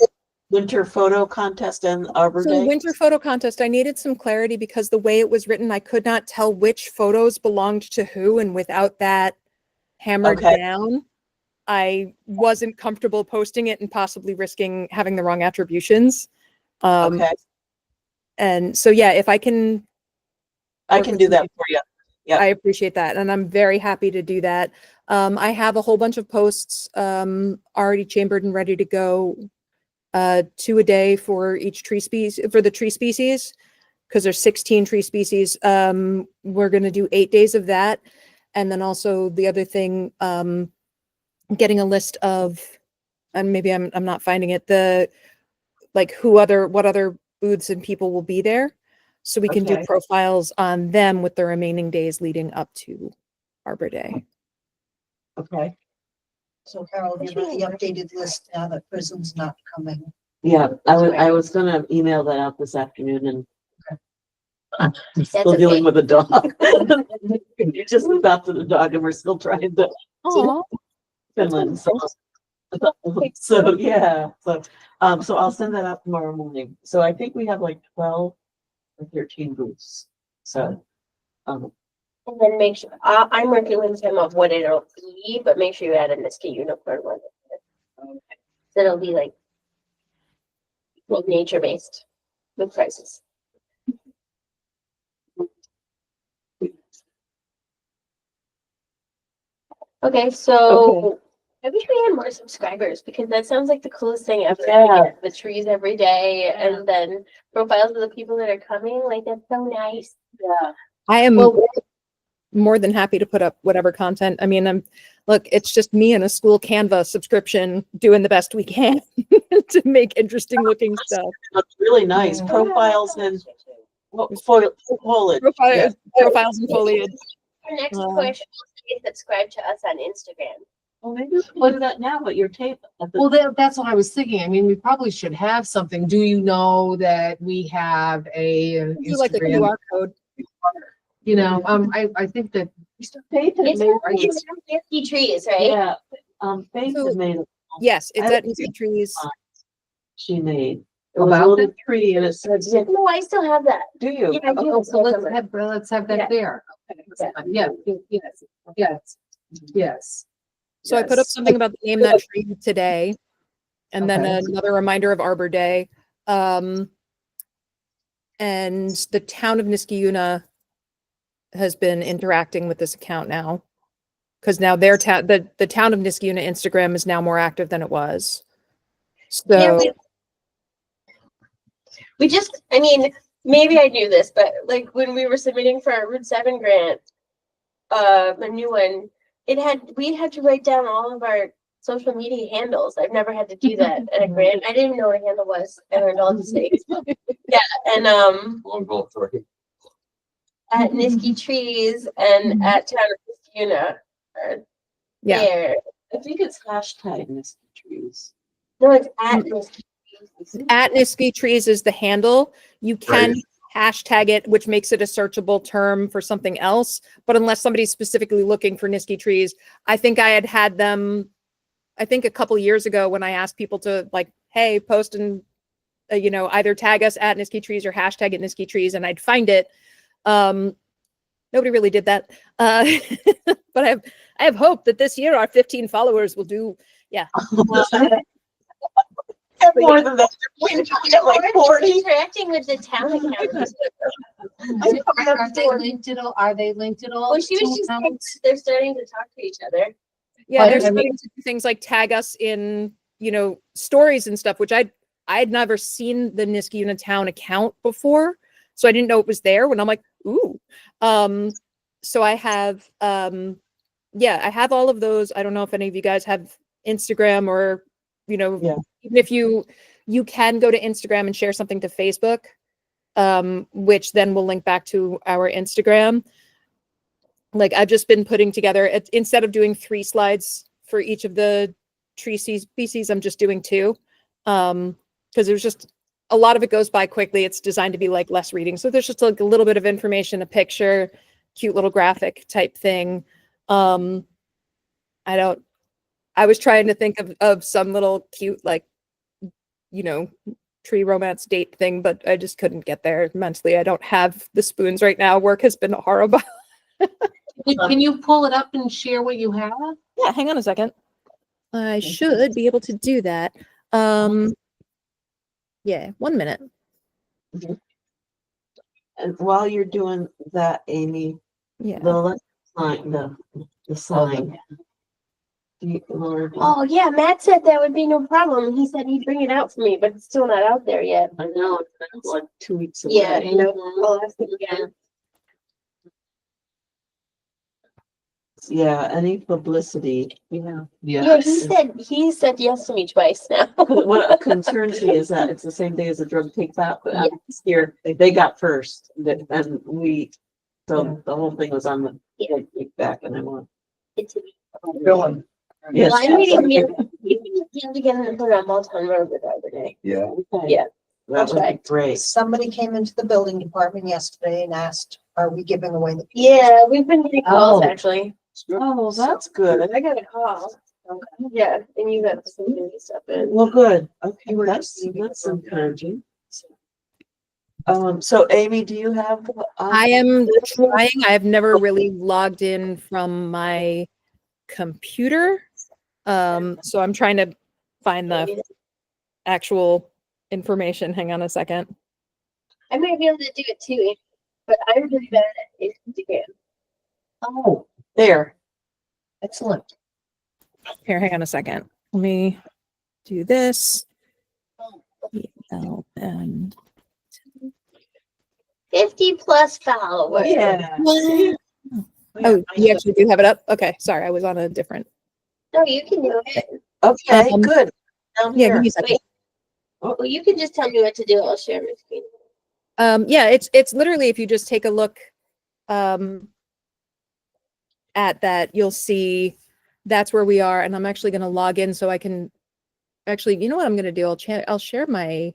A: winter photo contest and Arbor
I: so
A: Day?
I: winter photo contest, I needed some clarity because the way it was written, I could not tell which photos belonged to who, and without that hammered
A: Okay.
I: down, I wasn't comfortable posting it and possibly risking having the wrong attributions.
A: Okay,
I: And so, yeah, if I can,
A: I can do that for you. Yep.
I: I appreciate that. And I'm very happy to do that. I have a whole bunch of posts already chambered and ready to go. 2 a day for each tree species, for the tree species, because there's 16 tree species. We're going to do 8 days of that. And then also the other thing, getting a list of, and maybe I'm not finding it, like what other booths and people will be there. So we can do
A: Okay.
I: profiles on them with the remaining days leading up to Arbor Day.
A: Okay,
C: So Carol, you have the updated list now that Prism's not coming.
A: yeah, I was gonna email that out this afternoon and I'm still
B: okay.
A: dealing with a dog. You just adopted a dog and we're still trying to Finland, so yeah, so I'll send that out tomorrow morning. So I think we have like 12 or 13 booths. So,
B: And then make sure, I'm working with him of what it'll be, but make sure you add a Niska unicorn one. So it'll be like nature based with prices. Okay, so I wish we had more subscribers because that sounds like the coolest thing ever. to
A: Yeah.
B: get the trees every day and then profiles of the people that are coming. Like that's so nice.
A: Yeah.
I: I am
B: Well,
I: more than happy to put up whatever content. I mean, look, it's just me and a school Canva subscription doing the best we can to make interesting looking stuff.
A: Looks really nice.
H: Yeah.
A: Profiles and foliage. Yeah.
I: Profiles and foliage.
B: our next
I: Um,
B: question is subscribe to us on Instagram.
A: Well, maybe we can do that now, but your tape. At the-
H: Well, that's what I was thinking. I mean, we probably should have something. Do you know that we have an
I: Do like a
H: Instagram?
I: QR code.
H: You know, I think that
A: Faith had
B: It's
A: made.
B: it's 50 trees, right?
A: Yeah, Faith
I: So-
A: had made,
I: Yes, it's
A: I
I: at
A: don't
I: Nisky Trees.
A: she made. It was a
H: About
A: little tree and it said,
B: No, I still have that.
A: do you?
B: Yeah, I do.
H: Oh, so let's have that
B: Yeah.
H: there. Yeah, yes, yes.
I: So I put up
H: Yes.
I: something about the name that tree today. And then
H: Okay.
I: another reminder of Arbor Day. And the town of Niskayuna has been interacting with this account now. Because now their town, the town of Niskayuna Instagram is now more active than it was.
B: Yeah,
I: So
B: we just, I mean, maybe I knew this, but like when we were submitting for our Route 7 grant, the new one, we had to write down all of our social media handles. I've never had to do that at a grant. I didn't even know what a handle was. I learned all the mistakes. Yeah, and
D: Long goal for it.
B: at Niski Trees and at Town of Niskayuna are
I: yeah,
B: there.
A: I think it's hashtag Misty Trees.
B: No, it's at Niski Trees.
I: at Nisky Trees is the handle. You can
D: Right.
I: hashtag it, which makes it a searchable term for something else. But unless somebody's specifically looking for Nisky Trees, I think I had them, I think a couple years ago when I asked people to like, hey, post and, either tag us at Nisky Trees or hashtag it Nisky Trees, and I'd find it. Nobody really did that. But I have hope that this year our 15 followers will do.
A: More than that. We have like 40.
B: Interacting with the town account.
C: Are they linked at all? Are they linked at all?
B: Well, she was just saying they're starting to talk to each other.
I: Yeah,
H: But,
I: there's
H: I mean-
I: things like tag us in, stories and stuff, which I had never seen the Niskayuna town account before. So I didn't know it was there when I'm like, ooh. So I have, I have all of those. I don't know if any of you guys have Instagram or,
A: Yeah.
I: even if you can go to Instagram and share something to Facebook, which then will link back to our Instagram. Like I've just been putting together, instead of doing 3 slides for each of the tree species, I'm just doing 2. Because there's just a lot of it goes by quickly. It's designed to be like less reading. So there's just like a little bit of information, a picture, cute little graphic type thing. I was trying to think of some little cute, like, tree romance date thing, but I just couldn't get there mentally. I don't have the spoons right now. Work has been horrible.
H: Can you pull it up and share what you have?
I: Yeah, hang on a second. I should be able to do that. Yeah, 1 minute.
A: And while you're doing that, Amy,
I: Yeah.
A: the sign, the sign. Lord,
B: Oh yeah, Matt said that would be no problem. He said he'd bring it out for me, but it's still not out there yet.
A: I know, it's like 2 weeks away.
B: Yeah, I'll ask him again.
A: Yeah, any publicity,
B: Yeah,
A: yes.
B: he said yes to me twice now.
A: What concerns me is that it's the same day as the drug take back, but I'm scared, they got first, and we, so the whole thing was on the drug take back, and I want.
F: Dylan.
A: Yes.
B: Well, I'm meeting him again and put it on Malton Road with Arbor Day.
D: Yeah.
A: Okay.
B: Yeah.
A: That would be great.
C: Somebody came into the building department yesterday and asked, are we giving away the?
B: Yeah, we've been getting calls
A: Oh.
B: actually.
A: Oh, that's good.
B: I got a call. Yeah, and you got some new stuff in.
A: Well, good. Okay, that's encouraging. So Amy, do you have?
I: I am trying. I have never really logged in from my computer. So I'm trying to find the actual information. Hang on a second.
B: I might be able to do it too, but I'm really bad at Instagram.
A: Oh, there.
C: Excellent.
I: Here, hang on a second. Let me do this. And
B: 50+ followers.
A: Yeah.
I: oh, you actually do have it up? Okay, sorry, I was on a different.
B: No, you can do it.
A: Okay,
I: Um,
A: good. Down
I: Yeah,
A: here.
I: give me a second.
B: Well, you can just tell me what to do. I'll share my screen.
I: Yeah, it's literally if you just take a look at that, you'll see that's where we are. And I'm actually going to log in so I can actually, you know what I'm going to do? I'll share my.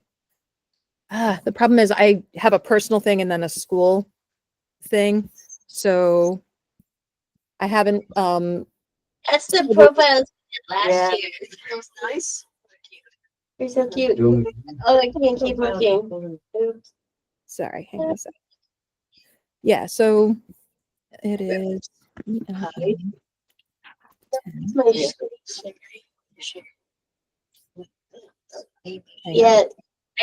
I: The problem is I have a personal thing and then a school thing, so I haven't.
B: That's the profile we did last
A: Yeah.
B: year.
A: Feels nice.
B: You're so cute.
D: Doing-
B: Oh, I can't keep looking. Oops.
I: Sorry, hang on a second. Yeah, so it is.
B: It's my screen. Yeah,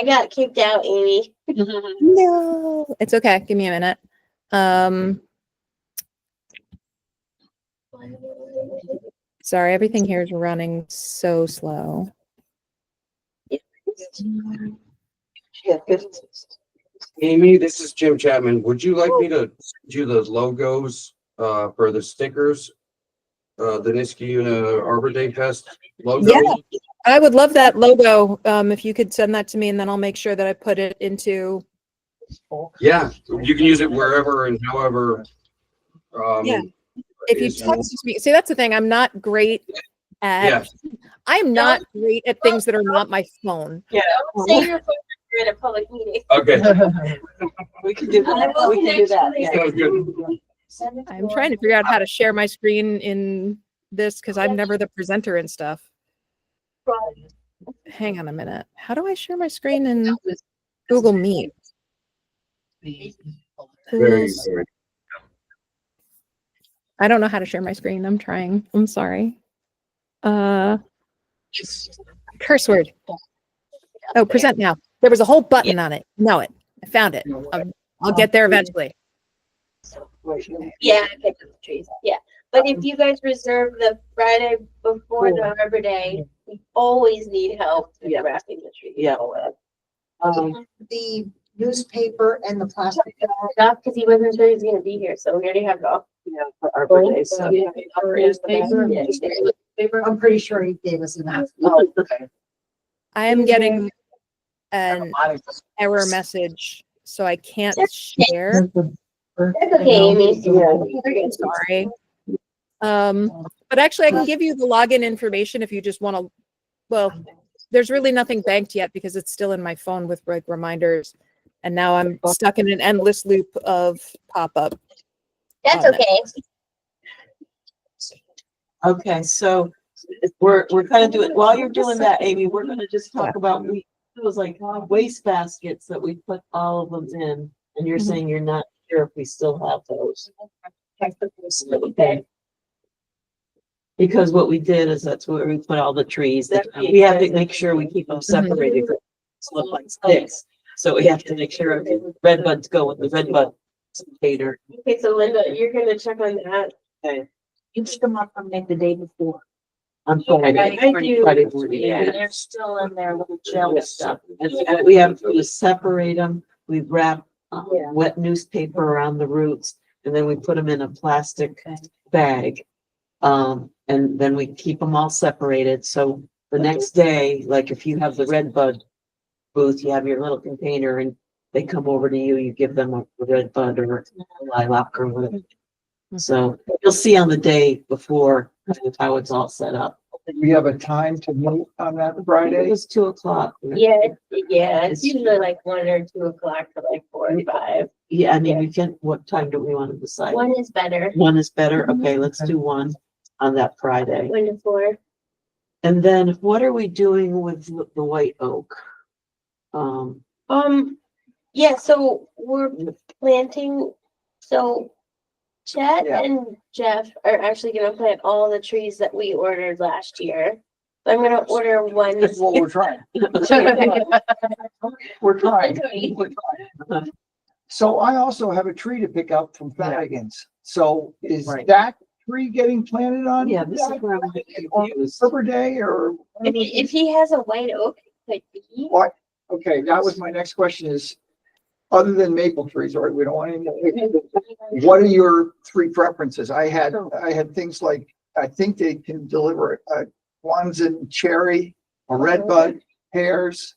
B: I got kicked out, Amy.
I: No, it's okay. Give me a minute. Sorry, everything here is running so slow.
A: Yeah, good.
D: Amy, this is Jim Chapman. Would you like me to send you the logos for the stickers? The Niskayuna Arbor Day Fest logo?
I: Yeah. I would love that logo. If you could send that to me, and then I'll make sure that I put it into.
D: Yeah, you can use it wherever and however.
I: Yeah. If you
D: is-
I: text me, see, that's the thing. I'm not great at.
D: Yeah.
I: I'm not great at things that are not my phone.
B: Say your phone number at a public meeting.
D: Okay.
A: We can do
B: I
A: that.
B: will
A: We can do
B: connect
A: that.
B: you
A: Yeah.
D: Sounds good.
I: I'm trying to figure out how to share my screen in this because I'm never the presenter and stuff. Hang on a minute. How do I share my screen in Google Meet?
D: Very,
I: Tools.
D: very.
I: I don't know how to share my screen. I'm trying. I'm sorry. Curse word. Oh, present now. There was a whole button on it. Know it. I found it. I'll get there eventually.
B: Yeah, I picked up the trees. Yeah, but if you guys reserve the Friday before the Arbor Day, we always need help with
A: Yeah.
B: wrapping the tree.
A: Yeah.
C: The newspaper and the plastic.
B: Stuff because he wasn't sure he was gonna be here, so we already have it all.
A: Yeah, for Arbor Day, so.
C: I'm pretty sure he gave us enough.
I: I am getting an error message, so I can't share.
B: That's okay, Amy.
I: Sorry. But actually I can give you the login information if you just want to, well, there's really nothing banked yet because it's still in my phone with like reminders. And now I'm stuck in an endless loop of pop-up.
B: That's
I: on it.
B: okay.
A: Okay, so we're kind of doing, while you're doing that, Amy, we're gonna just talk about, it was like waste baskets that we put all of them in. And you're saying you're not sure if we still have those. Okay. Because what we did is that's where we put all the trees. We have to make sure we keep them separated. It's look like sticks. So we have to make sure red buds go with the red bud container.
B: Okay, so Linda, you're gonna check on that.
A: Okay.
G: You pick them up from like the day before.
A: On Friday.
B: I do.
A: Friday morning, yeah.
G: And they're still in their little gel stuff.
A: And we have to separate them. We wrap
B: Yeah.
A: wet newspaper around the roots and then we put them in a plastic bag. And then we keep them all separated. So the next day, like if you have the red bud booth, you have your little container and they come over to you, you give them a red bud or a lilac or whatever. So you'll see on the day before how it's all set up.
F: We have a time to meet on that
A: It
F: Friday.
A: was 2:00.
B: Yeah, it's usually like 1 or 2 o'clock to like 4 or 5.
A: Yeah, I mean, we can, what time do we want to decide?
B: 1 is better.
A: 1 is better. Okay, let's do 1 on that Friday.
B: 1 to 4.
A: And then what are we doing with the white oak?
B: Yeah, so we're planting, so Chad
F: Yeah.
B: and Jeff are actually gonna plant all the trees that we ordered last year. So I'm gonna order one.
F: That's what we're trying. We're trying. We're trying. So I also have a tree to pick up from Flanagan's. So is
A: Right.
F: that tree getting planted on?
A: Yeah, this is
F: that
A: where I'm
F: on
A: confused.
F: Arbor Day or?
B: If he has a white oak, it could be.
F: What? Okay, that was my next question is, other than maple trees, or we don't want any more. What are your three preferences? I had things like, I think they can deliver Guanzin cherry, a redbud, pears.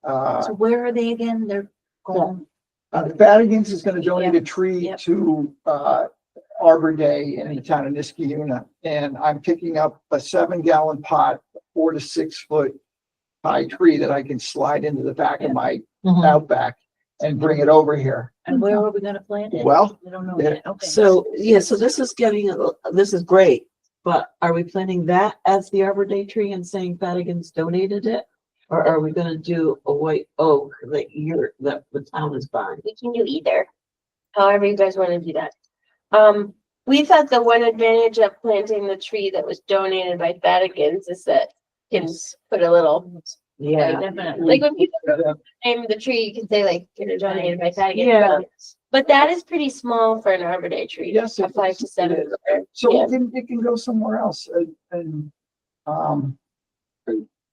G: So where are they again? They're going,
F: Vatican's is gonna donate a tree
G: Yep.
F: to, Arbor Day in the town of Niskayuna. And I'm picking up a 7-gallon pot, 4 to 6 foot high tree that I can slide into the back of my Outback and bring it over here.
G: and where are we gonna plant it?
F: Well,
G: We don't know
F: yeah.
G: yet, okay.
A: So, yeah, so this is getting, this is great, but are we planting that as the Arbor Day tree and saying Fadigan's donated it? Or are we gonna do a white oak that the town is buying?
B: We can do either. However you guys want to do that. We thought the one advantage of planting the tree that was donated by Vatican's is that you can put a little,
A: Yeah.
G: Definitely.
B: like when people name the tree, you can say like, donated by Vatican.
A: Yeah.
B: But that is pretty small for an Arbor Day tree.
F: Yes,
B: A
F: it
B: 5
F: is.
B: to 7.
F: It
B: foot.
F: so
B: Yeah.
F: it can go somewhere else and,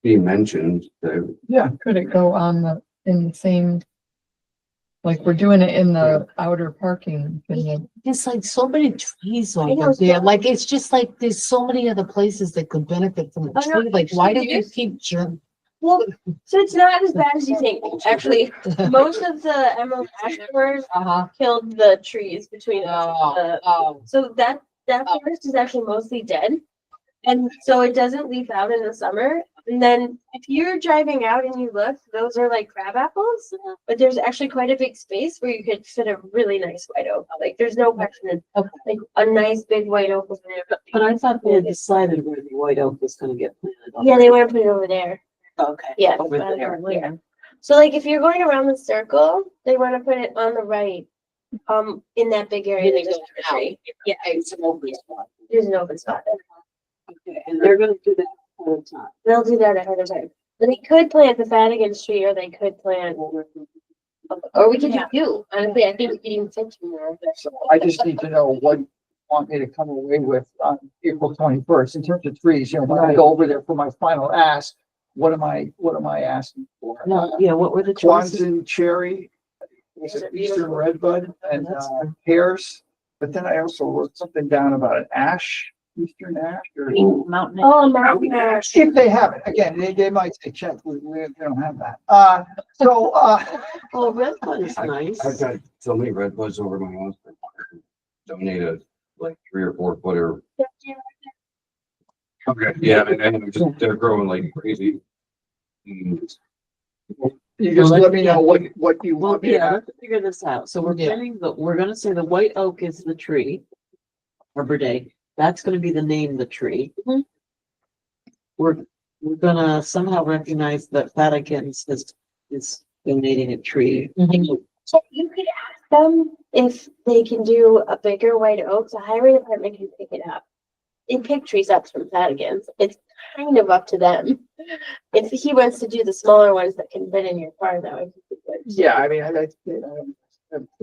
D: He mentioned that
F: yeah,
E: Could it go on in the same, like we're doing it in the outer parking? Can you-
H: There's like so many trees
B: I know,
H: over there,
B: so-
H: like, it's just like, there's so many other places that could benefit from a
B: Oh, no,
H: tree, like, why do you
B: there's-
H: keep
B: Well, so it's not as bad as you think. Actually, most of the emerald ash borers
H: Uh-huh.
B: killed the trees between the
H: Oh,
B: so that forest is actually mostly dead. And so it doesn't leaf out in the summer. And then if you're driving out and you look, those are like crab apples, but there's actually quite a big space where you could fit a really nice white oak. Like there's no question,
H: Okay.
B: like a nice big white oak over there.
A: But I thought they had decided where the white oak was gonna get planted.
B: Yeah, they want to put it over there.
A: Okay.
B: Yeah.
A: Over there.
B: Yeah. So like if you're going around the circle, they want to put it on the right, in that big area.
H: They
B: There's
H: go
B: a tree. Yeah,
H: it's an open spot.
B: there's an open spot there.
A: Okay, and they're gonna do that all the time.
B: They'll do that ahead of time. They could plant the Fadigan's tree, or they could plant, or we could do two. Honestly, I think we could even fit two more.
F: so I just need to know what you want me to come away with on April 21st in terms of trees. You know, when I go over there for my final ask, what am I asking for?
A: No, yeah, what were the choices?
F: Guanzin cherry, was it Eastern redbud and pears? But then I also wrote something down about an ash, Eastern ash or.
G: Mountain.
B: Oh, mountain ash.
F: If they have it, again, they might say, check, we don't have that.
A: Oh, redbud is nice.
D: I've got so many redbuds over my house. Donated like 3 or 4 footer. Okay, yeah, and just, they're growing like crazy.
F: you just let me know what you
A: Well,
F: want me to
A: yeah,
F: have.
A: let's figure this out. So we're
H: Yeah.
A: planning, we're gonna say the white oak is the tree. Arbor Day, that's gonna be the name of the tree. We're gonna somehow recognize that Vatican's is donating a tree.
B: So you could ask them if they can do a bigger white oak. The highway department can pick it up. They pick trees up from Vatican's. It's kind of up to them. If he wants to do the smaller ones that can fit in your car, that would be good.
F: Yeah, I mean, a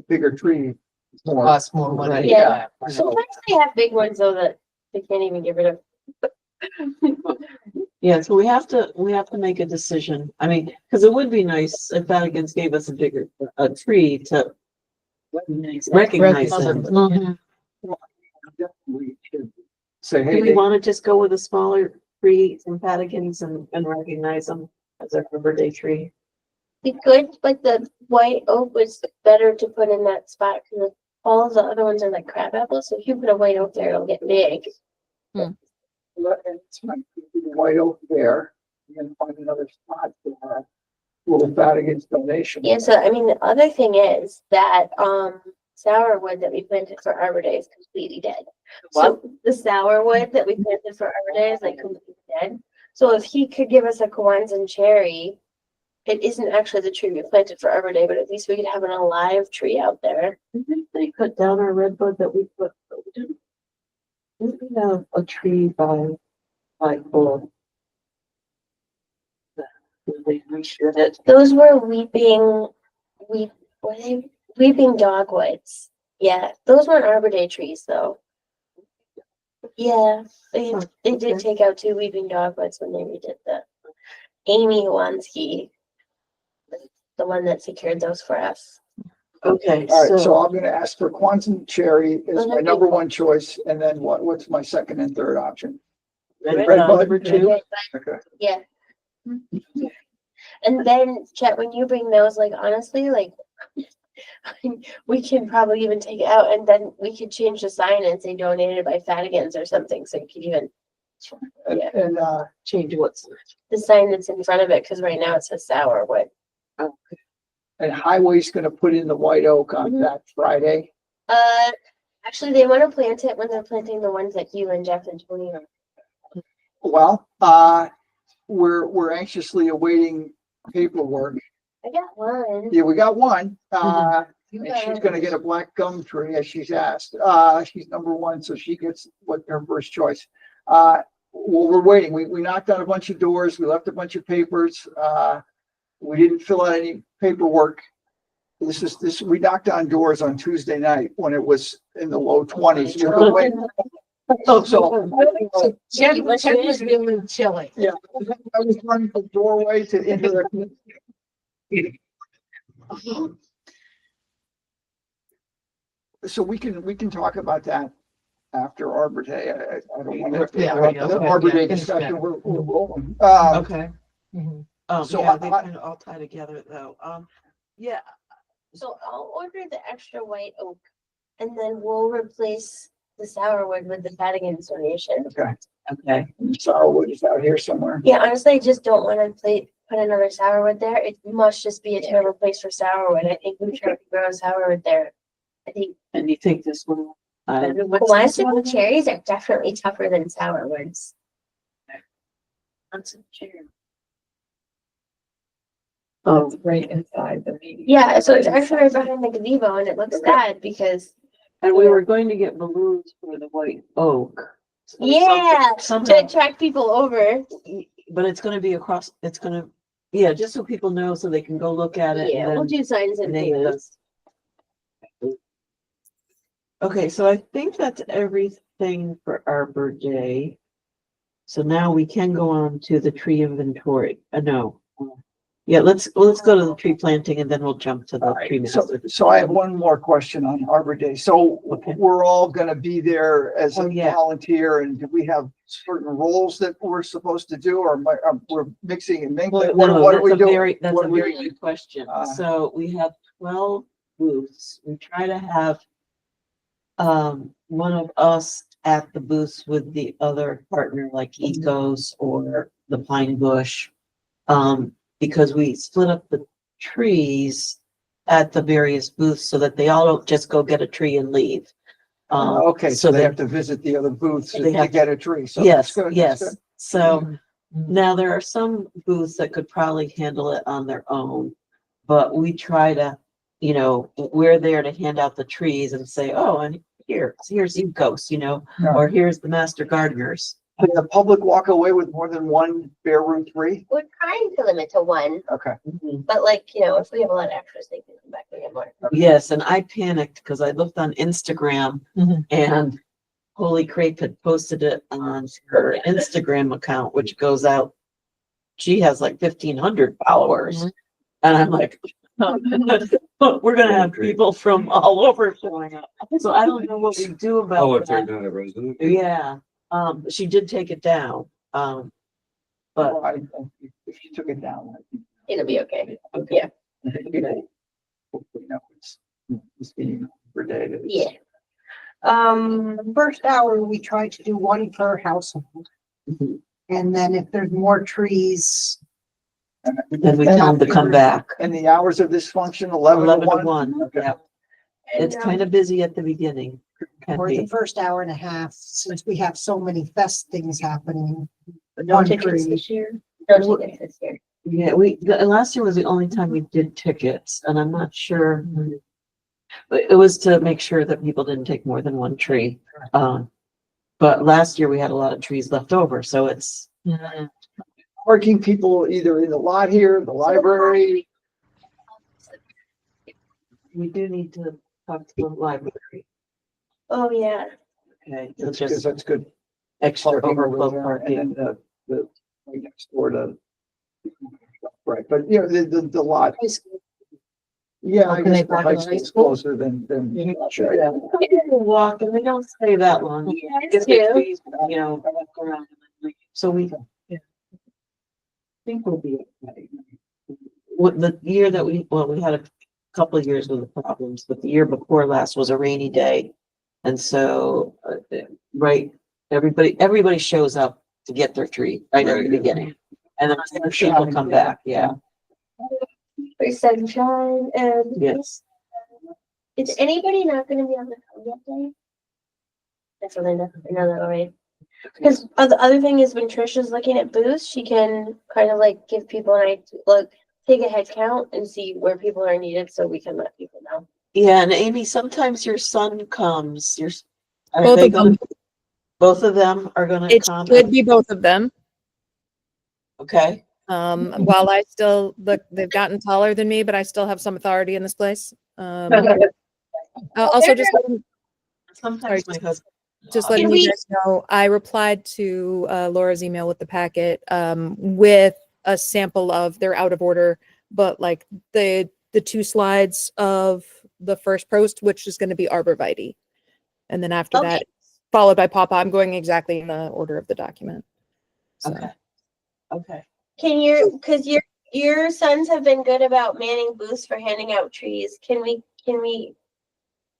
F: bigger tree. is more.
H: Cost more money.
B: Yeah.
F: So,
B: Sometimes they have big ones though that they can't even get rid of.
A: Yeah, so we have to make a decision. I mean, because it would be nice if Vatican's gave us a tree to recognize them.
H: Mhm.
F: definitely should say,
A: Do
F: hey,
A: we want to just go with a smaller tree from Vatican's and recognize them as a Arbor Day tree?
B: Be good, but the white oak was better to put in that spot because all of the other ones are like crab apples. So if you put a white oak there, it'll get big.
F: it's not the white oak there. You're gonna find another spot for little Vatican's donation.
B: Yeah, so I mean, the other thing is that sourwood that we planted for Arbor Day is completely dead. So the sourwood that we planted for Arbor Day is like completely dead. So if he could give us a Kwanzaa cherry, it isn't actually the tree we planted for Arbor Day, but at least we could have an alive tree out there.
A: I think they cut down our redbud that we put, but didn't we have a tree by full? They redid it.
B: Those were were they weeping dogwoods? Yeah, those weren't Arbor Day trees though. Yeah, they
A: Oh,
B: did
A: okay.
B: take out 2 weeping dogwoods when they redid the Amy Wansky, the one that secured those for us.
A: Okay,
F: All right, so
A: so,
F: I'm gonna ask for Quantum Cherry is my
B: Okay.
F: number one choice, and then what's my second and third option?
A: red
F: Red
A: bud
F: bud?
A: number 2,
F: Okay.
B: Yeah. And then Chet, when you bring those, like honestly, like we can probably even take it out and then we could change the sign and say donated by Fatigans or something. So you could even
F: And,
B: Yeah.
F: and,
A: change what's,
B: the sign that's in front of it, because right now it says Sourwood.
F: and Highway's gonna put in the white oak on
B: Mhm.
F: that Friday.
B: Actually they want to plant it when they're planting the ones that you and Jeff and Tony are.
F: Well, we're anxiously awaiting paperwork.
B: I got one.
F: Yeah, we got one,
B: You
F: and
B: got
F: she's
B: one.
F: gonna get a black gum tree as she's asked. She's number one, so she gets what her first choice. Well, we're waiting. We knocked on a bunch of doors. We left a bunch of papers. We didn't fill out any paperwork. We knocked on doors on Tuesday night when it was in the low 20s. We were waiting. So,
C: Jen was feeling chilly.
F: yeah, I was running from doorway to into the. So we can talk about that after Arbor Day. I don't want to.
H: Yeah,
F: The
H: okay,
F: Arbor
H: yeah,
F: Day
H: finish
F: discussion,
H: that.
F: we're rolling.
H: Okay. Mhm.
F: So
A: yeah, they
F: I-
A: kind of all tie together though. Yeah,
B: So I'll order the extra white oak and then we'll replace the Sourwood with the Fatigans donation.
A: okay.
F: Sourwood is out here somewhere.
B: Yeah, honestly, I just don't want to put another Sourwood there. It must just be a terrible place for Sourwood. I think we tried to grow Sourwood there. I think
A: And you think this one?
B: Hawaiian cherries are definitely tougher than Sourwoods.
E: It's right inside the meeting.
B: Yeah, so it's actually right behind the gazebo and it looks sad because,
A: And we were going to get balloons for the white oak. So
B: yeah, to
A: Somehow,
B: attract people over.
A: but it's gonna be across, it's gonna, yeah, just so people know, so they can go look at it.
B: Yeah,
A: and
B: we'll
A: then
B: do signs and
A: name
B: things.
A: it. Okay, so I think that's everything for Arbor Day. So now we can go on to the tree inventory. No. Yeah, let's go to the tree planting and then we'll jump to the tree.
F: So,
A: master.
F: so I have one more question on Arbor Day. So
A: Okay.
F: we're all gonna be there as
A: Oh,
F: a
A: yeah.
F: volunteer, and do we have certain roles that we're supposed to do, or we're mixing and mingling?
A: No,
F: What are we
A: that's a
F: doing?
A: That's
F: What
A: a
F: are we
A: very
F: doing?
A: good question.
F: Uh,
A: So we have 12 booths. We try to have one of us at the booths with the other partner, like Ecos or the Pine Bush. Because we split up the trees at the various booths so that they all don't just go get a tree and leave.
F: Okay, so they
A: that-
F: have to visit the other booths
A: They
F: to
A: have
F: get a tree. So that's
A: Yes,
F: good, that's
A: yes.
F: good.
A: So
H: Mhm.
A: now there are some booths that could probably handle it on their own. But we try to, we're there to hand out the trees and say, oh, and here's Ecos,
F: Yeah.
A: or here's the master gardeners.
F: Can the public walk away with more than one bare root tree?
B: We're trying to limit to one,
F: Okay.
B: but like, if we have a lot of extras, they can come back and get more.
A: Yes, and I panicked because I looked on Instagram
H: Mhm.
A: and Holy Crepe had posted it on her Instagram account, which goes out. She has like 1,500 followers.
H: Mhm.
A: And I'm like, we're gonna have people from all over showing up. So I don't know what we do
D: Oh,
A: about
D: if they're
A: that.
D: not a resident?
A: Yeah, she did take it down. But
F: Well, if you took it down, I think,
B: It'll be okay.
A: okay.
F: hopefully, it's being per day. that it's-
B: Yeah.
C: First hour, we try to do one per household.
A: Mhm.
C: And then if there's more trees,
A: Then we tell them to come back.
F: And the hours of this function, 11
A: 11
F: to
A: to
F: 1?
A: 1,
F: Okay.
A: yeah.
B: And,
A: It's kind of busy at the beginning. Can
C: or the
A: be.
C: first hour and a half, since we have so many fest things happening.
B: but no
C: one
B: tickets
C: tree.
B: this year. No tickets this year.
A: Yeah, last year was the only time we did tickets and I'm not sure. But it was to make sure that people didn't take more than one tree. But last year we had a lot of trees left over, so it's,
F: Parking people either in the lot here, the library.
A: we do need to talk to the library.
B: Oh, yeah.
A: Okay,
F: That's
A: it's
F: because
A: just
F: that's good
A: extra
F: parking over
A: overflow
F: there,
A: parking.
F: and then the right next door to. Right, but you know, the lot, yeah,
H: Oh,
F: I
H: can
F: guess
H: they
F: the
H: park
F: high
H: in the high
F: school's
H: school?
F: closer than. Sure, yeah.
A: Walk and they don't stay that long.
B: Yeah,
A: Get
B: it's
A: the
B: cute.
A: trees, you know, walk around and then leave. So we think we'll be okay. What the year that we had a couple of years with the problems, but the year before last was a rainy day. And so, right, everybody shows up to get their tree right at the
D: Right.
A: beginning. And then people come back, yeah,
B: For sunshine and.
A: yes.
B: Is anybody not gonna be able to come that day? That's Linda, I know that already. Because the other thing is when Trisha's looking at booths, she can kind of like give people an idea, like take a head count and see where people are needed so we can let people know.
A: Yeah, and Amy, sometimes your son comes, are
I: Both
A: they
I: of them.
A: gonna, both of them are gonna
I: It
A: come?
I: should be both of them.
A: Okay,
I: While I still look, they've gotten taller than me, but I still have some authority in this place. Also just
A: sometimes my husband.
I: letting
B: Can
I: you
B: we-
I: guys know, I replied to Laura's email with the packet with a sample of they're out of order, but like the 2 slides of the first post, which is going to be arborvitae. And then after that, followed by Papa, I'm going exactly in the order of the document. So.
A: Okay, okay.
B: Can because your sons have been good about manning booths for handing out trees. Can we,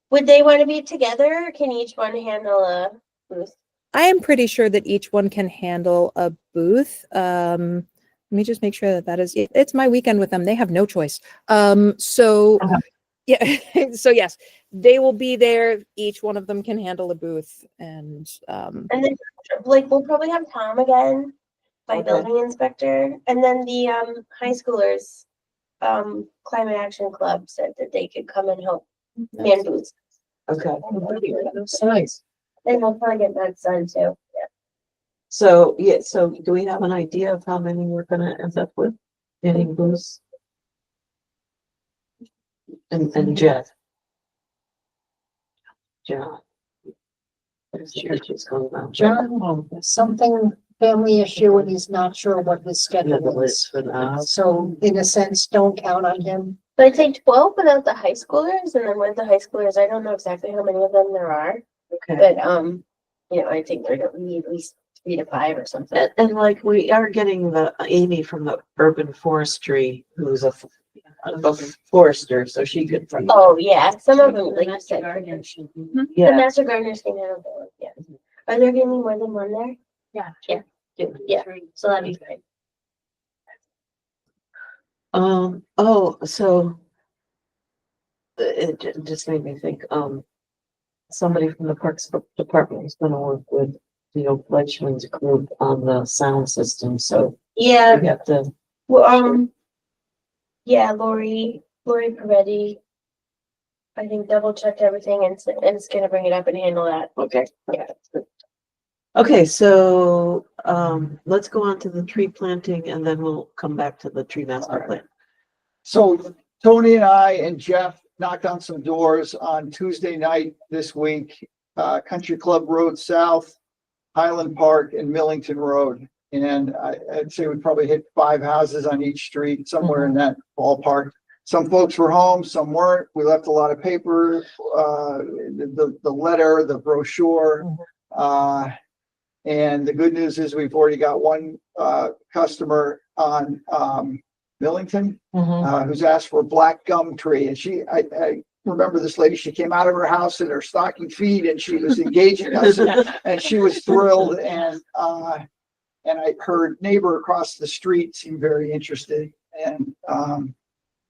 B: would they want to be together or can each one handle a booth?
I: I am pretty sure that each one can handle a booth. Let me just make sure that is, it's my weekend with them. They have no choice. So yeah, so yes, they will be there. Each one of them can handle a booth and,
B: And then like we'll probably have Tom again, my
A: Okay.
B: building inspector, and then the high schoolers climate action club said that they could come and help man booths.
A: Okay,
H: That's nice.
B: And we'll probably get that done too. Yeah.
A: so, yeah, so do we have an idea of how many we're gonna end up with? Any booths? And Jeff? John? Sure, she's going about.
C: John, something family issue and he's not sure what his
A: Yeah, the
C: schedule
A: list
C: is.
A: for that.
C: So in a sense, don't count on him.
B: But I'd say 12 without the high schoolers, and then with the high schoolers, I don't know exactly how many of them there are,
A: Okay.
B: but you know, I think they're gonna be at least 3 to 5 or something.
A: And like we are getting the Amy from the urban forestry, who's a forester, so she could.
B: Oh, yeah, some of them, like you
G: Master
B: said,
G: Garden should be.
B: the
A: Yeah,
B: master gardeners can handle that, yeah. Are there gonna be more than one there?
G: Yeah.
B: Yeah. Yeah, so that'd be fine.
A: oh, so. It just made me think, somebody from the Parks Department is gonna work with Fleischman's group on the sound system, so
B: Yeah,
A: we have to.
B: well, yeah, Lori Paretti, I think double checked everything and it's gonna bring it up and handle that.
A: Okay.
B: Yeah.
A: Okay, so, let's go on to the tree planting and then we'll come back to the tree master plan.
F: So Tony and I and Jeff knocked on some doors on Tuesday night this week, Country Club Road South, Highland Park and Millington Road. And I'd say we probably hit 5 houses on each street, somewhere in that ballpark. Some folks were home, some weren't. We left a lot of paper, the letter, the brochure. And the good news is we've already got one customer on Millington who's asked for a black gum tree. And I remember this lady, she came out of her house in her stocking feet and she was engaging us and she was thrilled. And her neighbor across the street seemed very interested. And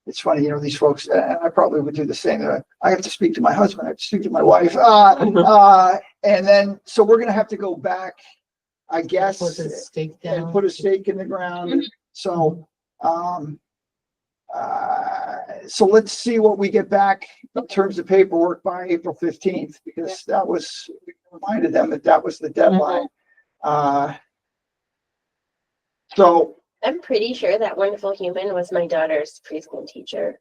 F: it's funny, these folks, and I probably would do the same. I have to speak to my husband, I have to speak to my wife. And then, so we're gonna have to go back, I guess,
H: Put the stake
F: and
H: down.
F: put a stake in the ground. So, so let's see what we get back in terms of paperwork by April 15th, because we reminded them that was the deadline. So
B: I'm pretty sure that wonderful human was my daughter's preschool teacher.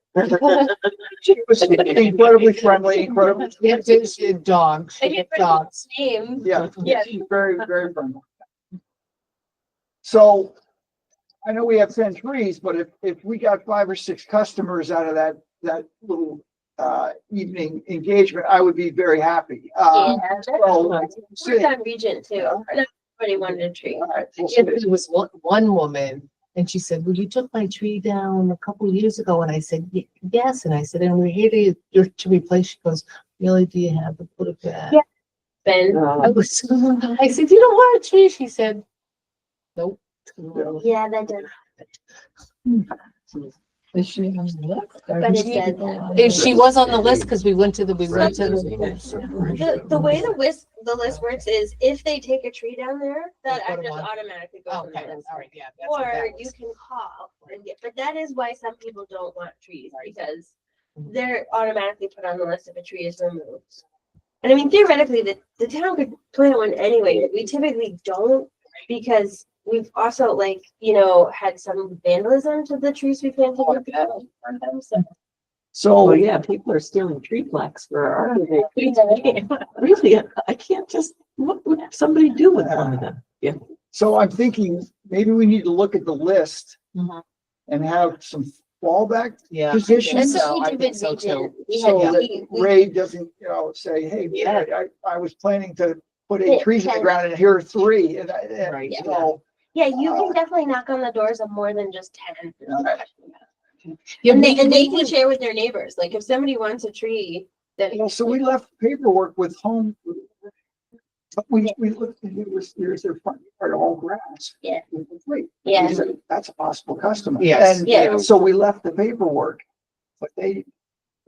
F: She was incredibly friendly, incredibly,
H: Yeah, it's a dog.
B: I can't remember
H: Dogs.
B: his name.
F: yeah,
B: Yeah.
F: she's very, very friendly. So I know we have 10 trees, but if we got 5 or 6 customers out of that little evening engagement, I would be very happy.
B: Yeah,
F: So,
B: we're on Regent too. Not everybody wanted a tree.
F: all right, we'll
H: Yeah,
F: see.
H: there was one woman and she said, well, you took my tree down a couple of years ago. And I said, yes. And I said, and we're here to replace. She goes, really, do you have to put it back?
B: Yeah. Ben,
H: I said, you don't want a tree? She said, nope.
B: yeah, that did.
E: Is she on the list?
B: But it said that.
H: And she was on the list because we went to the.
B: The way the list works is if they take a tree down there, that
H: Go to
B: address
H: one.
B: automatically goes on
H: Okay,
B: the list.
H: all right, yeah. that's what
B: Or
H: that
B: you
H: was.
B: can call and get, but that is why some people don't want trees, because
H: Mhm.
B: they're automatically put on the list if a tree is removed. And I mean, theoretically, the town could plant one anyway, but we typically don't, because we've also had some vandalism to the trees we planted. So
A: Oh,
F: So,
A: yeah, people are stealing tree plaques for our. Really, I can't just, what would somebody do with one of them? Yeah.
F: so I'm thinking maybe we need to look at the list
A: Mhm.
F: and have some fallback
H: Yeah.
F: positions.
B: That's
H: So,
B: what
H: I
B: we did
H: think
B: with
H: so,
B: Regent.
H: too.
B: We
F: So
B: had,
F: that Ray doesn't, say, hey,
H: Yeah.
F: I was planning to put
B: Yeah,
F: 8 trees in the
B: ten.
F: ground and here are 3. And
H: Right.
F: so,
B: yeah, you can definitely knock on the doors of more than just 10.
H: Yeah,
B: And they can share with their neighbors, like if somebody wants a tree, then.
F: so we left paperwork with home. But we looked and here's their front yard, all grass.
B: Yeah.
F: Great.
B: Yeah.
F: We said, that's a possible customer.
H: Yes.
F: And
B: Yeah.
F: so we left the paperwork, but they.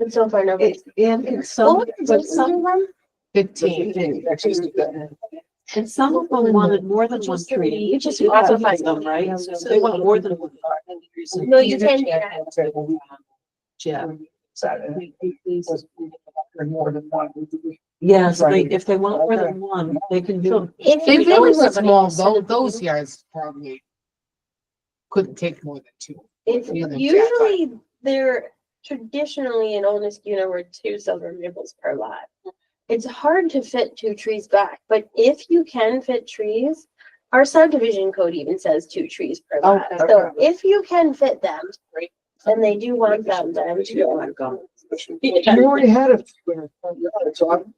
B: And so far, nobody.
A: And
B: What
A: some,
B: was the
A: but
B: date
A: some,
B: on them?
H: 15.
A: and some of them wanted more than one tree. You just also find them, right? So they want more than one.
B: No, you can.
A: Yeah.
F: More than one.
A: Yeah, so if they want more than one, they can do.
B: If
H: They
B: you know
H: really were
B: somebody
H: small,
B: instead of
H: those
B: being-
H: yards probably couldn't take more than 2.
B: If
H: Yeah, they're
B: usually they're traditionally in Old Niskuna were 2 silver maples per lot. It's hard to fit 2 trees back, but if you can fit trees, our subdivision code even says 2 trees per lot.
F: Okay.
B: So if you can fit them, and they do want them, then.
F: We already had a. So I'm.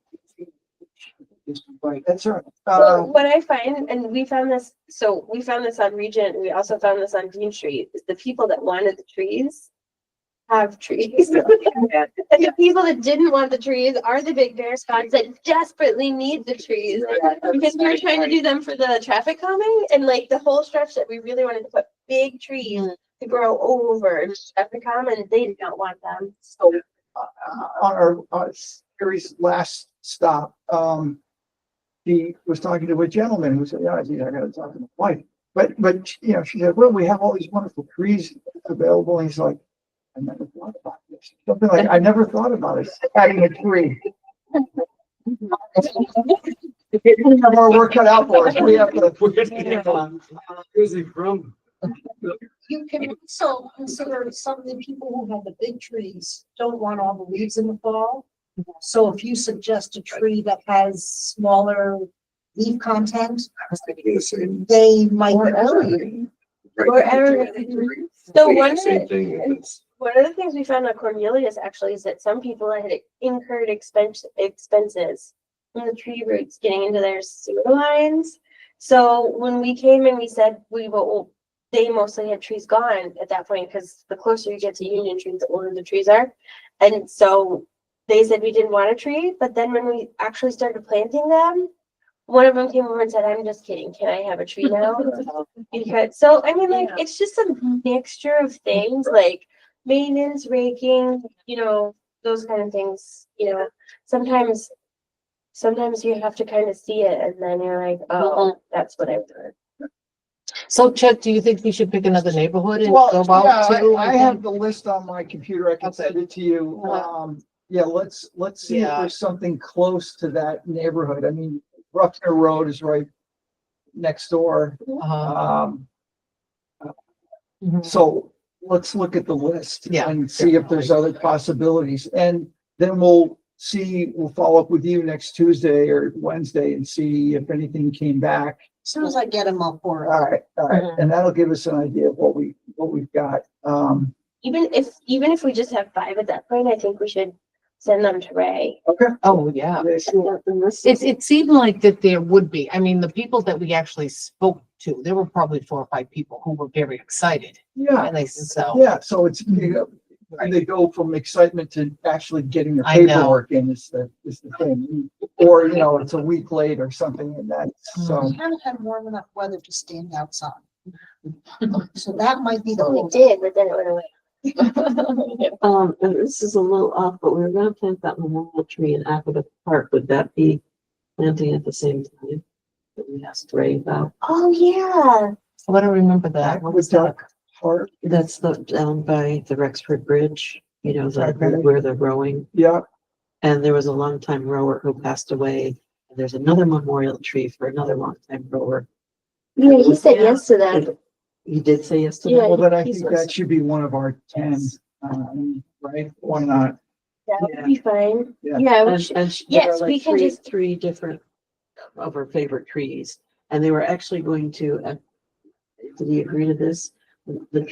F: That's right.
B: So what I find, and we found this on Regent, we also found this on Dean Street, is the people that wanted the trees have trees. And the people that didn't want the trees are the big bear spots that desperately need the trees. Because we were trying to do them for the traffic calming, and like the whole stretch that we really wanted to put big trees to grow over traffic calm, and they did not want them.
F: So, on our series last stop, he was talking to a gentleman who said, yeah, I gotta talk to my wife. But, she said, well, we have all these wonderful trees available. And he's like, I never thought about this. Something like, I never thought about it, adding a tree. We have our work cut out for us. We have to.
D: Where's he from?
C: You can also consider some of the people who have the big trees don't want all the leaves in the fall. So if you suggest a tree that has smaller leaf content, they might.
B: Or evergreen. So one of
D: Same
B: the,
D: thing. if it's-
B: one of the things we found on Cornelius actually is that some people had incurred expenses from the tree roots getting into their sewer lines. So when we came and we said they mostly had trees gone at that point, because the closer you get to Union Street, the older the trees are. And so they said we didn't want a tree, but then when we actually started planting them, one of them came over and said, I'm just kidding, can I have a tree now? Because, so, I mean, like, it's just a mixture of things, like maintenance, raking, those kind of things, sometimes you have to kind of see it, and then you're like, oh, that's what I've done.
H: So Chuck, do you think we should pick another neighborhood and
F: Well,
H: go about
F: yeah,
H: to?
F: I have the list on my computer. I can
H: Okay.
F: send it to you. Yeah, let's see if
H: Yeah.
F: there's something close to that neighborhood. I mean, Bruckner Road is right next door.
H: Uh-huh.
F: So let's look at the list
H: Yeah.
F: and see if there's other possibilities. And then we'll follow up with you next Tuesday or Wednesday and see if anything came back.
C: As soon as I get them, I'll pour
F: All
C: it.
F: right, all right. And that'll give us an idea of what we've got.
B: Even if we just have 5 at that point, I think we should send them to Ray.
H: Oh, yeah.
A: Yeah, and this
H: It seemed like that there would be, I mean, the people that we actually spoke to, there were probably 4 or 5 people who were very excited.
F: Yeah,
H: And they, so,
F: yeah. So it's, they go from excitement to actually getting the
H: I know.
F: paperwork in is the thing. Or, it's a week late or something and that, so.
C: We haven't had warm enough weather to stand outside. So that might be the
B: We
C: whole.
B: did, but then it went away.
A: and this is a little off, but we were gonna plant that memorial tree in Aqueduct Park. Would that be planting at the same time? That we asked Ray about.
B: Oh, yeah.
H: I don't remember that. What was that?
F: Hard.
A: That's the, down by the Rexford Bridge,
F: Okay.
A: where they're rowing.
F: Yeah,
A: And there was a longtime rower who passed away. And there's another memorial tree for another longtime rower.
B: Yeah, he said yes to that.
A: And you did say yes to
B: Yeah.
A: that?
F: well, then I
B: He's
F: think that should be one of our 10, right? Why not?
B: That would be fine.
F: Yeah.
B: Yeah, we
A: And,
B: should.
A: and there
B: Yes,
A: are
B: we
A: like
B: can
A: three,
B: just-
A: three different of her favorite trees. And they were actually going to, did he agree to this? The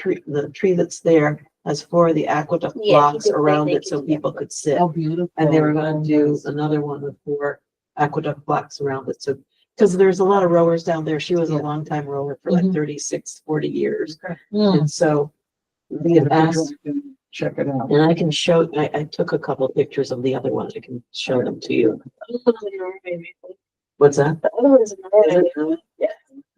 A: tree that's there has 4 of the aqueduct
B: Yeah, he
A: blocks
B: did say
A: around
B: they
A: it so
B: could do
A: people could sit.
H: Oh, beautiful.
A: And they were gonna do another one with 4 aqueduct blocks around it, so, because there's a lot of rowers down there, she was a
H: Yeah.
A: longtime rower for like
H: Mhm.
A: 36, 40 years.
H: Mm.
A: And so we had asked,
F: Check it out.
A: and I can show, I took a couple of pictures of the other one, I can show them to you. What's that?
B: The other one's
A: Is
B: another.
A: it really?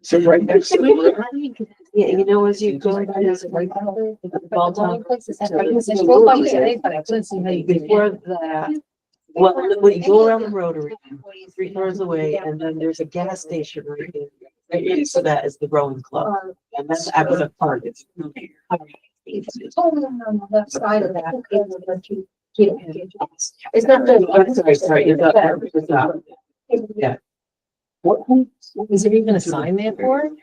F: So right next to it.
A: Yeah, as you go by this right ball top. Before that, well, when you go around the rotary, 3 doors away, and then there's a gas station right there. Right next to that is the rowing club, and that's Aqueduct Park. It's
C: Oh, no, that side of that.
B: It's not the.
A: sorry, you're not. Yeah.
H: What, is there even a sign there for it?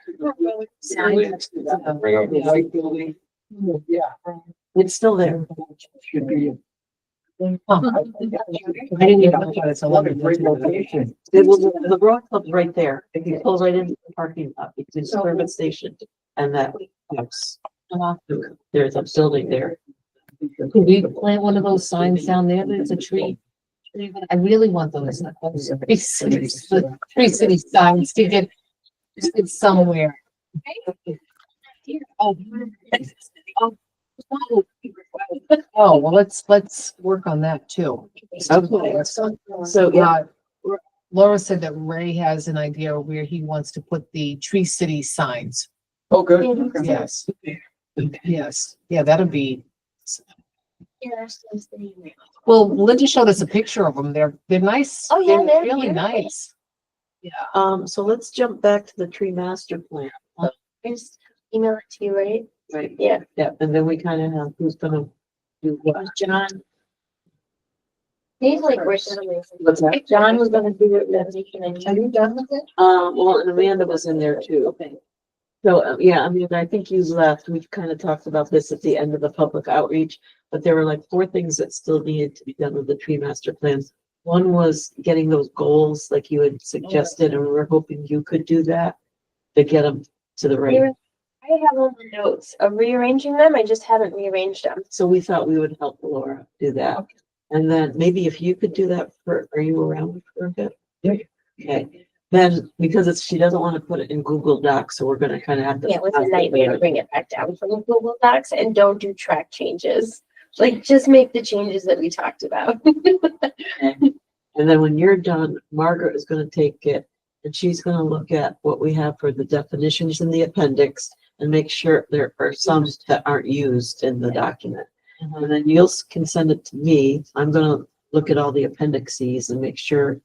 F: White building. Yeah,
A: It's still there.
F: should be.
H: Huh. I didn't even look at it. It's a
F: What a
H: lovely
F: great location.
A: It was, the rowing club's right there. If you pull right into the parking lot, between the service station and that house. There's a building there.
H: Could we plant one of those signs down there? There's a tree. I really want those. Three city signs to get it somewhere. Oh. Oh, well, let's work on that too.
A: Okay. So, yeah,
H: Laura said that Ray has an idea where he wants to put the Tree City signs.
F: Oh, good. Okay.
H: Yes. Yes, yeah, that'd be, well, Linda showed us a picture of them. They're nice.
B: Oh, yeah, they're
H: really
B: beautiful.
H: nice.
A: so let's jump back to the tree master plan.
B: I just email it to you, right?
A: Right.
B: Yeah.
A: Yeah, and then we kind of have who's gonna do what.
B: John. He's like,
A: What's that?
B: John was gonna do it, renovation and.
C: Are you done with it?
A: Well, and Amanda was in there too.
B: Okay.
A: So, yeah, I mean, I think you left. We've kind of talked about this at the end of the public outreach, but there were like 4 things that still needed to be done with the tree master plans. One was getting those goals like you had suggested, and we were hoping you could do that to get them to the right.
B: I have all the notes of rearranging them. I just haven't rearranged them.
A: So we thought we would help Laura do that. And then maybe if you could do that are you around for a bit?
F: Yeah.
A: Okay, then because she doesn't want to put it in Google Docs, so we're gonna kind of have to.
B: Yeah, it was a nightmare to bring it back down from the Google Docs, and don't do track changes. Like, just make the changes that we talked about.
A: And then when you're done, Margaret is gonna take it and she's gonna look at what we have for the definitions in the appendix and make sure there are some that aren't used in the document. And then can send it to me. I'm gonna look at all the appendices and make sure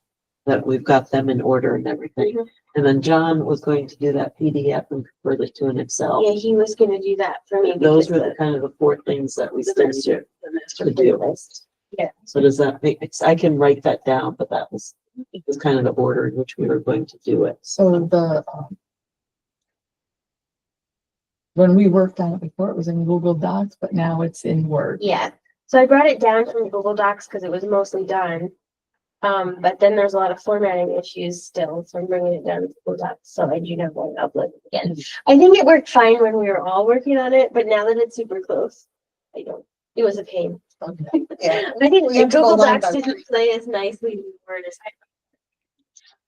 A: that we've got them in order and everything.
B: Mhm.
A: And then John was going to do that PDF and convert it to an Excel.
B: Yeah, he was gonna do that for me.
A: Those
B: because
A: were the kind of the 4 things that we still need to
B: the
A: do.
B: list. Yeah.
A: So does that make, I can write that down, but that was kind of the order in which we were going to do it.
H: So
E: when we worked on it before, it was in Google Docs, but now it's in Word.
B: Yeah, so I brought it down from Google Docs because it was mostly done. But then there's a lot of formatting issues still, so I'm bringing it down to Google Docs, so I do not want to upload it again. I think it worked fine when we were all working on it, but now that it's super close, I don't, it was a pain.
C: Yeah.
B: I think
C: We have to go
B: Google
C: line
B: Docs
C: by
B: didn't play as nicely in Word as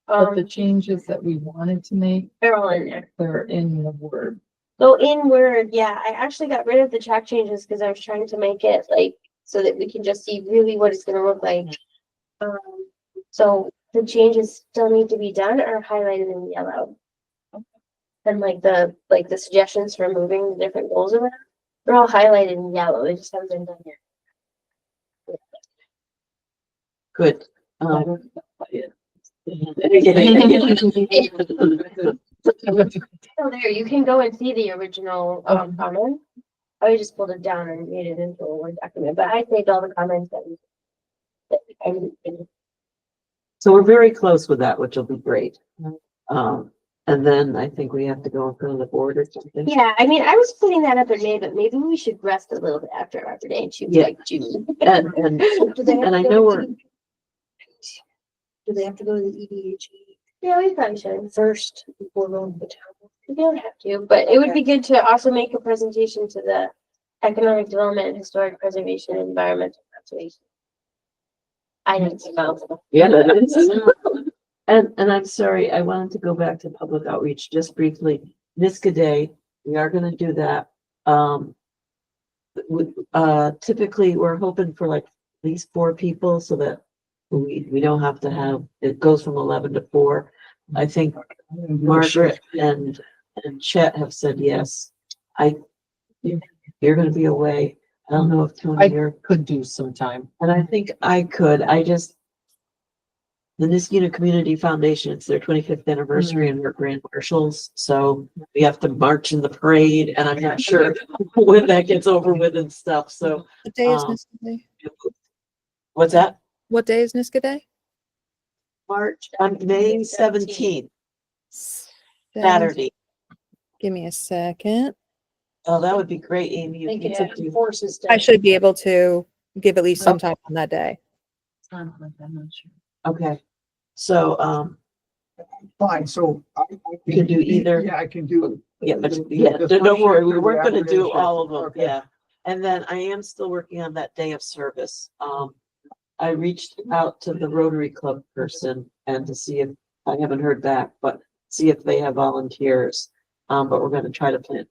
E: But the
B: I.
E: changes that we wanted to make,
B: They're all in there.
E: they're in the Word.
B: So in Word, yeah, I actually got rid of the track changes because I was trying to make it like, so that we can just see really what it's gonna look like. So the changes still need to be done are highlighted in yellow. And like the suggestions for moving the different goals around, they're all highlighted in yellow, they just haven't been done yet.
A: Good.
B: So there, you can go and see the original comment. I just pulled it down and made it into a Word document, but I saved all the comments that I didn't.
A: So we're very close with that, which will be great. And then I think we have to go in front of the board or something.
B: Yeah, I mean, I was putting that up in May, but maybe we should rest a little bit after Arbor Day and choose
A: Yeah.
B: like June.
A: And,
C: Do they have
A: and
C: to
A: I
C: go
A: know
C: to
A: we're,
C: Do they have to go to the EDHE
B: Yeah, we probably should.
C: first before going to the town?
B: We don't have to, but it would be good to also make a presentation to the Economic Development, Historic Preservation, and Environmental Conservation. I think it's a mouthful.
A: yeah, that is. And I'm sorry, I wanted to go back to public outreach just briefly. Niska Day, we are gonna do that. Typically, we're hoping for like at least 4 people so that we don't have to have, it goes from 11 to 4. I think Margaret and Chet have said yes. You're gonna be away. I don't know if Tony, you're,
H: Could do some time.
A: and I think I could, the Niskuna Community Foundation, it's their 25th anniversary and we're grand marshals, so we have to march in the parade and I'm not sure when that gets over with and stuff, so.
I: What day is
A: Um,
I: Niska Day?
A: What's that?
I: What day is Niska Day?
A: March, on May 17th, Saturday.
I: Give me a second.
A: Oh, that would be great, Amy. if you could do-
C: Forces.
I: I should be able to give at least some time on that day.
G: I'm not sure.
A: Okay, so,
F: Fine, so
A: You can do either.
F: Yeah, I can do.
A: yeah, but,
F: the-
A: yeah,
F: the
A: don't
F: first
A: worry,
F: shift
A: we
F: or
A: weren't
F: the
A: gonna do
F: afternoon
A: all of
F: shift.
A: them,
F: Okay.
A: yeah. And then I am still working on that day of service. I reached out to the Rotary Club person and to see if, I haven't heard back, but see if they have volunteers. But we're gonna try to plant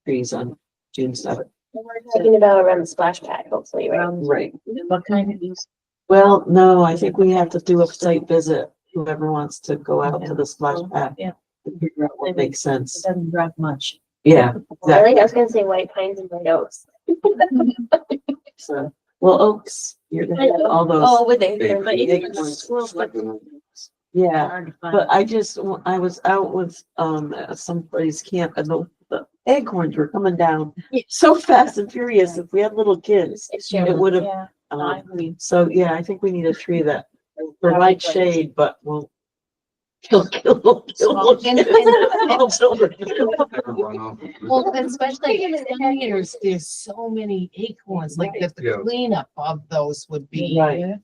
A: trees on June 7th.
B: We're talking about around the splash pad, hopefully, right?
A: Right.
G: What kind of use?
A: Well, no, I think we have to do a site visit, whoever wants to go out to the splash pad.
G: Yeah.
A: and figure out what makes
G: It
A: sense.
G: doesn't drive much.
A: Yeah,
B: Really? I was gonna say white pines and white oaks.
A: so, well, oaks, you're gonna have all those.
B: Oh, would they?
D: Big
B: But
A: acorns.
B: it's-
A: Yeah,
G: Hard to find.
A: but I was out with, somebody's camp and the acorns were coming down so fast and furious. If we had little kids,
B: It's
A: it
B: true.
A: would have,
G: Yeah.
A: so yeah, I think we need a tree that provides shade, but won't kill small children.
H: Well, especially there's so many acorns, like that
D: Yeah.
H: the cleanup of those would be.
A: Right.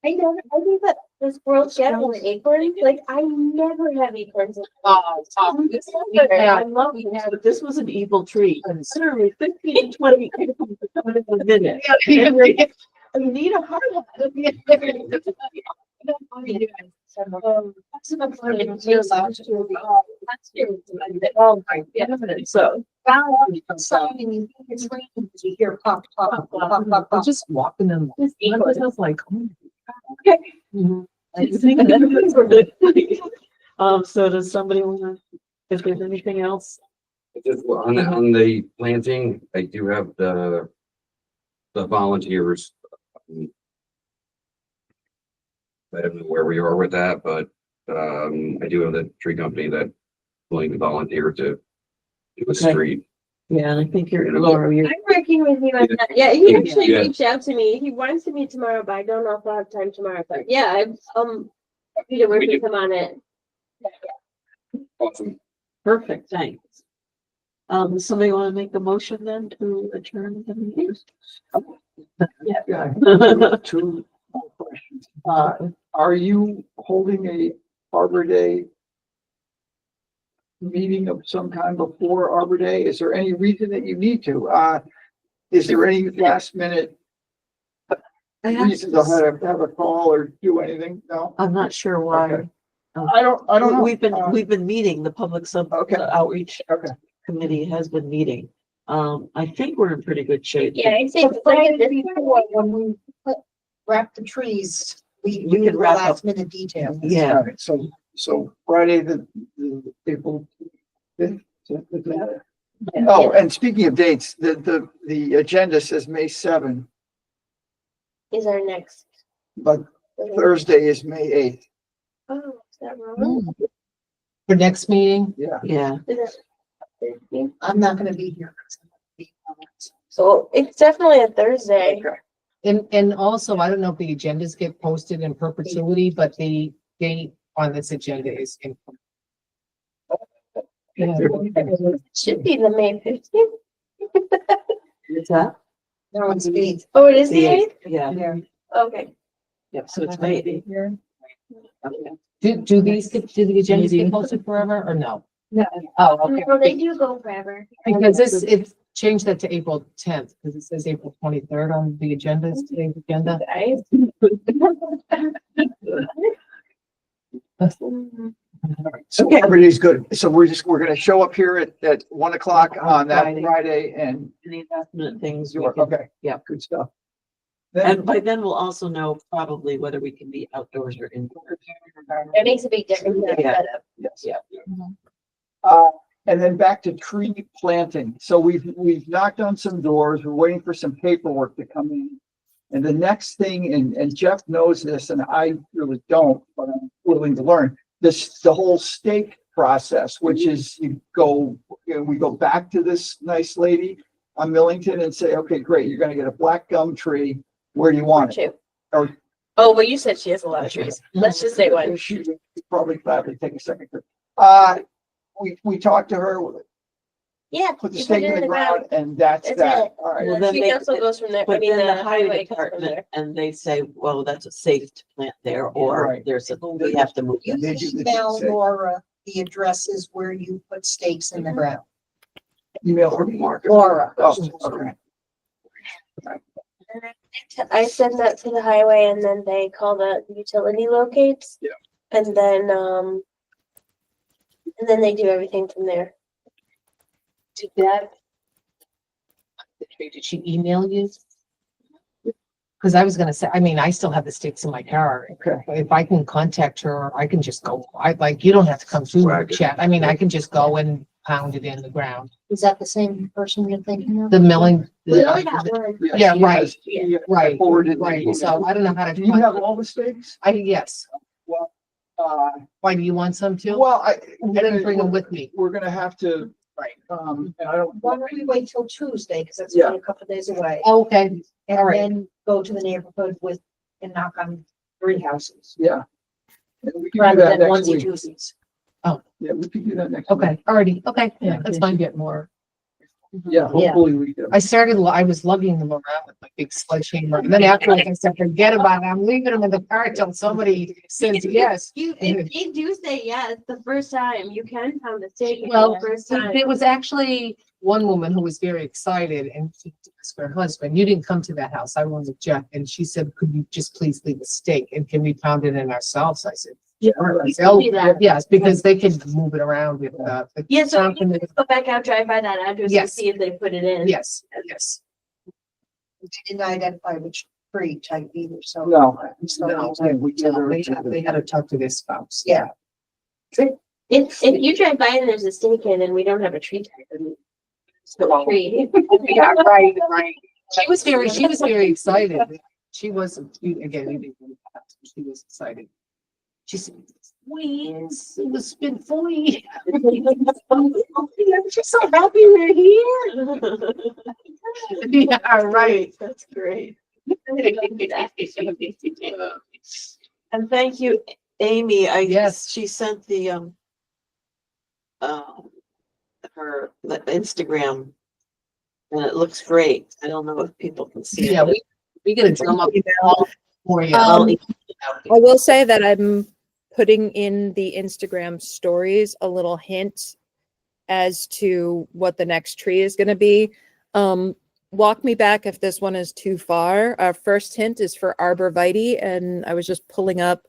B: I think that the squirrels get all the acorns, like I never have acorns.
A: I love it, but this was an evil tree. Literally 15 to 20 acorns coming in a minute. You need a hard hat. Oh my goodness, so.
C: You hear pop, pop, pop, pop,
H: I'm
C: pop.
H: just walking them. I was like, oh.
A: So does somebody wanna, if there's anything else?
D: Just on the planting, I do have the volunteers. I don't know where we are with that, but, I do have the tree company that willing to volunteer to do a
A: Okay.
D: street.
A: Yeah, and I think you're, Laura, you're,
B: I'm working meeting with you on that. Yeah, he actually
D: Yeah.
B: reached out to me. He wants to meet tomorrow, but I don't know if I'll have time tomorrow. But yeah, I'm happy to work with him on it.
D: Awesome.
A: Perfect, thanks. Somebody want to make a motion then to adjourn the meeting?
F: Yeah, two more questions. Are you holding a Arbor Day meeting of some kind before Arbor Day? Is there any reason that you need to? Is there any last minute reason to have a call or do anything? No?
A: I'm not sure why.
F: Okay. I don't know.
A: We've been meeting, the public
F: Okay.
A: outreach
F: Okay.
A: committee has been meeting. I think we're in pretty good shape.
B: Yeah, I think
C: But Friday before, when we wrap the trees, we
A: We
C: do
A: could
C: the
A: wrap up.
C: last minute details.
A: Yeah,
F: All right, so Friday, the April 5th. Is that- Oh, and speaking of dates, the agenda says May 7th,
B: is our next.
F: but Thursday is May 8th.
B: Oh, is that wrong?
E: For next meeting,
F: Yeah.
A: yeah.
B: Is that Thursday?
C: I'm not gonna be here.
B: So it's definitely a Thursday.
E: and also, I don't know if the agendas get posted in perpetuity, but the date on this agenda is in.
B: Should be the May 15th.
A: Is that?
C: No, it's eight.
B: Oh, it is
A: The
B: the 8th?
A: Yeah,
B: Okay.
A: yep, so it's May 8th. Okay.
E: Do the agendas get posted forever or no?
C: No.
E: Oh, okay.
B: Well, they do go forever.
E: Because it's changed that to April 10th, because it says April 23rd on the agenda, today's agenda.
B: Guys.
F: So
A: Okay.
F: everybody's good. So we're gonna show up here at 1 o'clock on that
A: Friday.
F: Friday and
A: Any last minute things? we
F: you're,
A: can-
F: okay.
A: yeah.
F: Good stuff.
A: And
F: Then,
A: by then we'll also know probably whether we can be outdoors or indoors.
B: It makes a big difference. in the
A: Yeah.
B: setup.
F: yes.
A: Yeah.
F: And then back to tree planting. So we've knocked on some doors. We're waiting for some paperwork to come in. And the next thing, and Jeff knows this, and I really don't, but I'm willing to learn, the whole stake process, which is we go back to this nice lady on Millington and say, okay, great, you're gonna get a black gum tree. Where do you want it?
B: Two.
F: Or-
B: Oh, well, you said she has a lot of trees. Let's just say one.
F: She would probably gladly take a second. We talked to her,
B: Yeah.
F: put the
B: you
F: stake in the ground, and that's
B: That's
F: that.
B: it.
F: All right.
A: Well,
B: And
A: then
B: she
A: they-
B: also goes from there. I
A: But
B: mean,
A: then the
B: the
A: highway
B: highway goes from
A: department,
B: there.
A: and they say, well, that's a safe to plant there, or
F: Right.
A: there's a, we have to move.
C: You
A: it.
F: They do the
C: email
F: same.
C: Laura the addresses where you put stakes in the ground.
F: Email or Mark.
C: Laura.
F: Oh, okay.
B: I send that to the highway and then they call the utility locates.
F: Yeah.
B: And then they do everything from there.
E: Did that? Did she email you? Because I was gonna say, I mean, I still have the sticks in my car.
F: Okay.
E: If I can contact her, I can just go, you don't have to come through
D: Swag it.
E: chat. I mean, I can just go and pound it in the ground.
C: Is that the same person you're thinking of?
E: The milling.
B: We only got one.
E: Yeah,
F: she
E: right.
F: has- she
E: Right,
F: forwarded
E: right.
F: me.
E: So I don't know how
F: Do you have
E: to.
F: all the stakes?
E: Yes.
F: Well,
E: Why, do you want some too?
F: well,
E: I didn't bring them with me.
F: We're gonna have to,
E: Right.
F: and I don't.
C: Why don't we wait till Tuesday, because that's
F: Yeah.
C: only a couple of days away,
E: Okay,
C: and
E: all right.
C: then go to the neighborhood and knock on 3 houses.
F: Yeah. And we can do
C: Rather
F: that
C: than
F: next
C: onesie
F: week.
C: twosies.
F: Yeah, we can do that next week.
E: Okay, already. Okay, yeah,
A: Yeah.
E: that's fine. Get more.
F: Yeah, hopefully we do.
E: I was lugging them around with my big sledgehammer. And then after I said, forget about it. I'm leaving them in the car till somebody says yes.
B: If you do say yes the first time, you can pound the stake
E: Well,
B: the first time.
E: there was actually one woman who was very excited and she asked her husband, you didn't come to that house. I went with Jeff. And she said, could you just please leave a stake and can we pound it in ourselves? I said,
F: Yeah,
E: "Sure." They'll-
B: do that.
E: yes, because they can move it around with, the
B: Yeah, so you
E: something
B: can
E: that-
B: go back out, drive by that address and
E: Yes.
B: see if they put it in.
E: yes, yes.
C: We didn't identify which tree type either, so.
F: No,
C: So-
F: no, yeah, we give her-
E: They had to talk to their spouse.
C: Yeah.
B: If you drive by and there's a stake in and we don't have a tree type, then it's still a tree.
E: Yeah, right, right. She was very excited. She wasn't, again, you didn't know that. She was excited. She said, "Wings, it was been 40."
B: I'm just so happy we're here.
E: Yeah, right.
A: That's great. And thank you, Amy.
E: Yes.
A: She sent the, her, the Instagram. And it looks great. I don't know if people can see
E: Yeah,
A: it.
E: we gotta drum up all for you.
I: Um, I will say that I'm putting in the Instagram stories a little hint as to what the next tree is going to be. Walk me back if this one is too far. Our first hint is for arborvitae, and I was just pulling up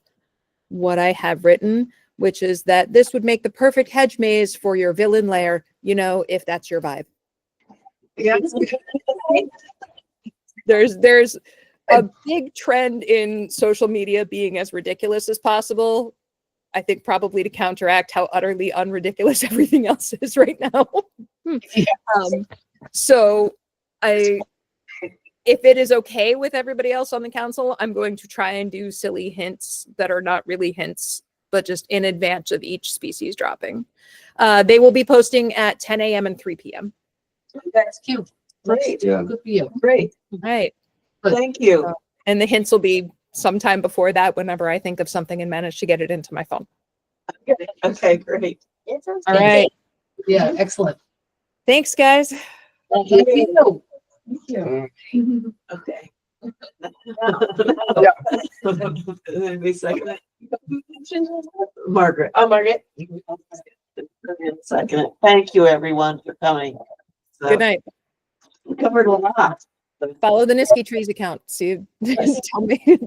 I: what I have written, which is that this would make the perfect hedge maze for your villain lair, you know, if that's your vibe. There's a big trend in social media being as ridiculous as possible. I think probably to counteract how utterly unridiculous everything else is right now. So if it is okay with everybody else on the council, I'm going to try and do silly hints that are not really hints, but just in advance of each species dropping. They will be posting at 10 a.m. and 3 p.m.
E: That's cute.
A: Great,
D: Yeah.
E: Good for you.
A: great.
I: Right.
A: Thank you.
I: And the hints will be sometime before that, whenever I think of something and manage to get it into my phone.
A: Okay, great.
B: It sounds
I: All
B: good.
I: right.
E: Yeah, excellent.
I: Thanks, guys.
E: Thank you.
A: Okay.
F: Yeah.
A: Wait a second. Margaret.
B: Oh, Margaret.
A: Second. Thank you, everyone, for coming. So,
I: Good night.
A: we covered a lot.
I: Follow the Niski Trees account. See, tell me.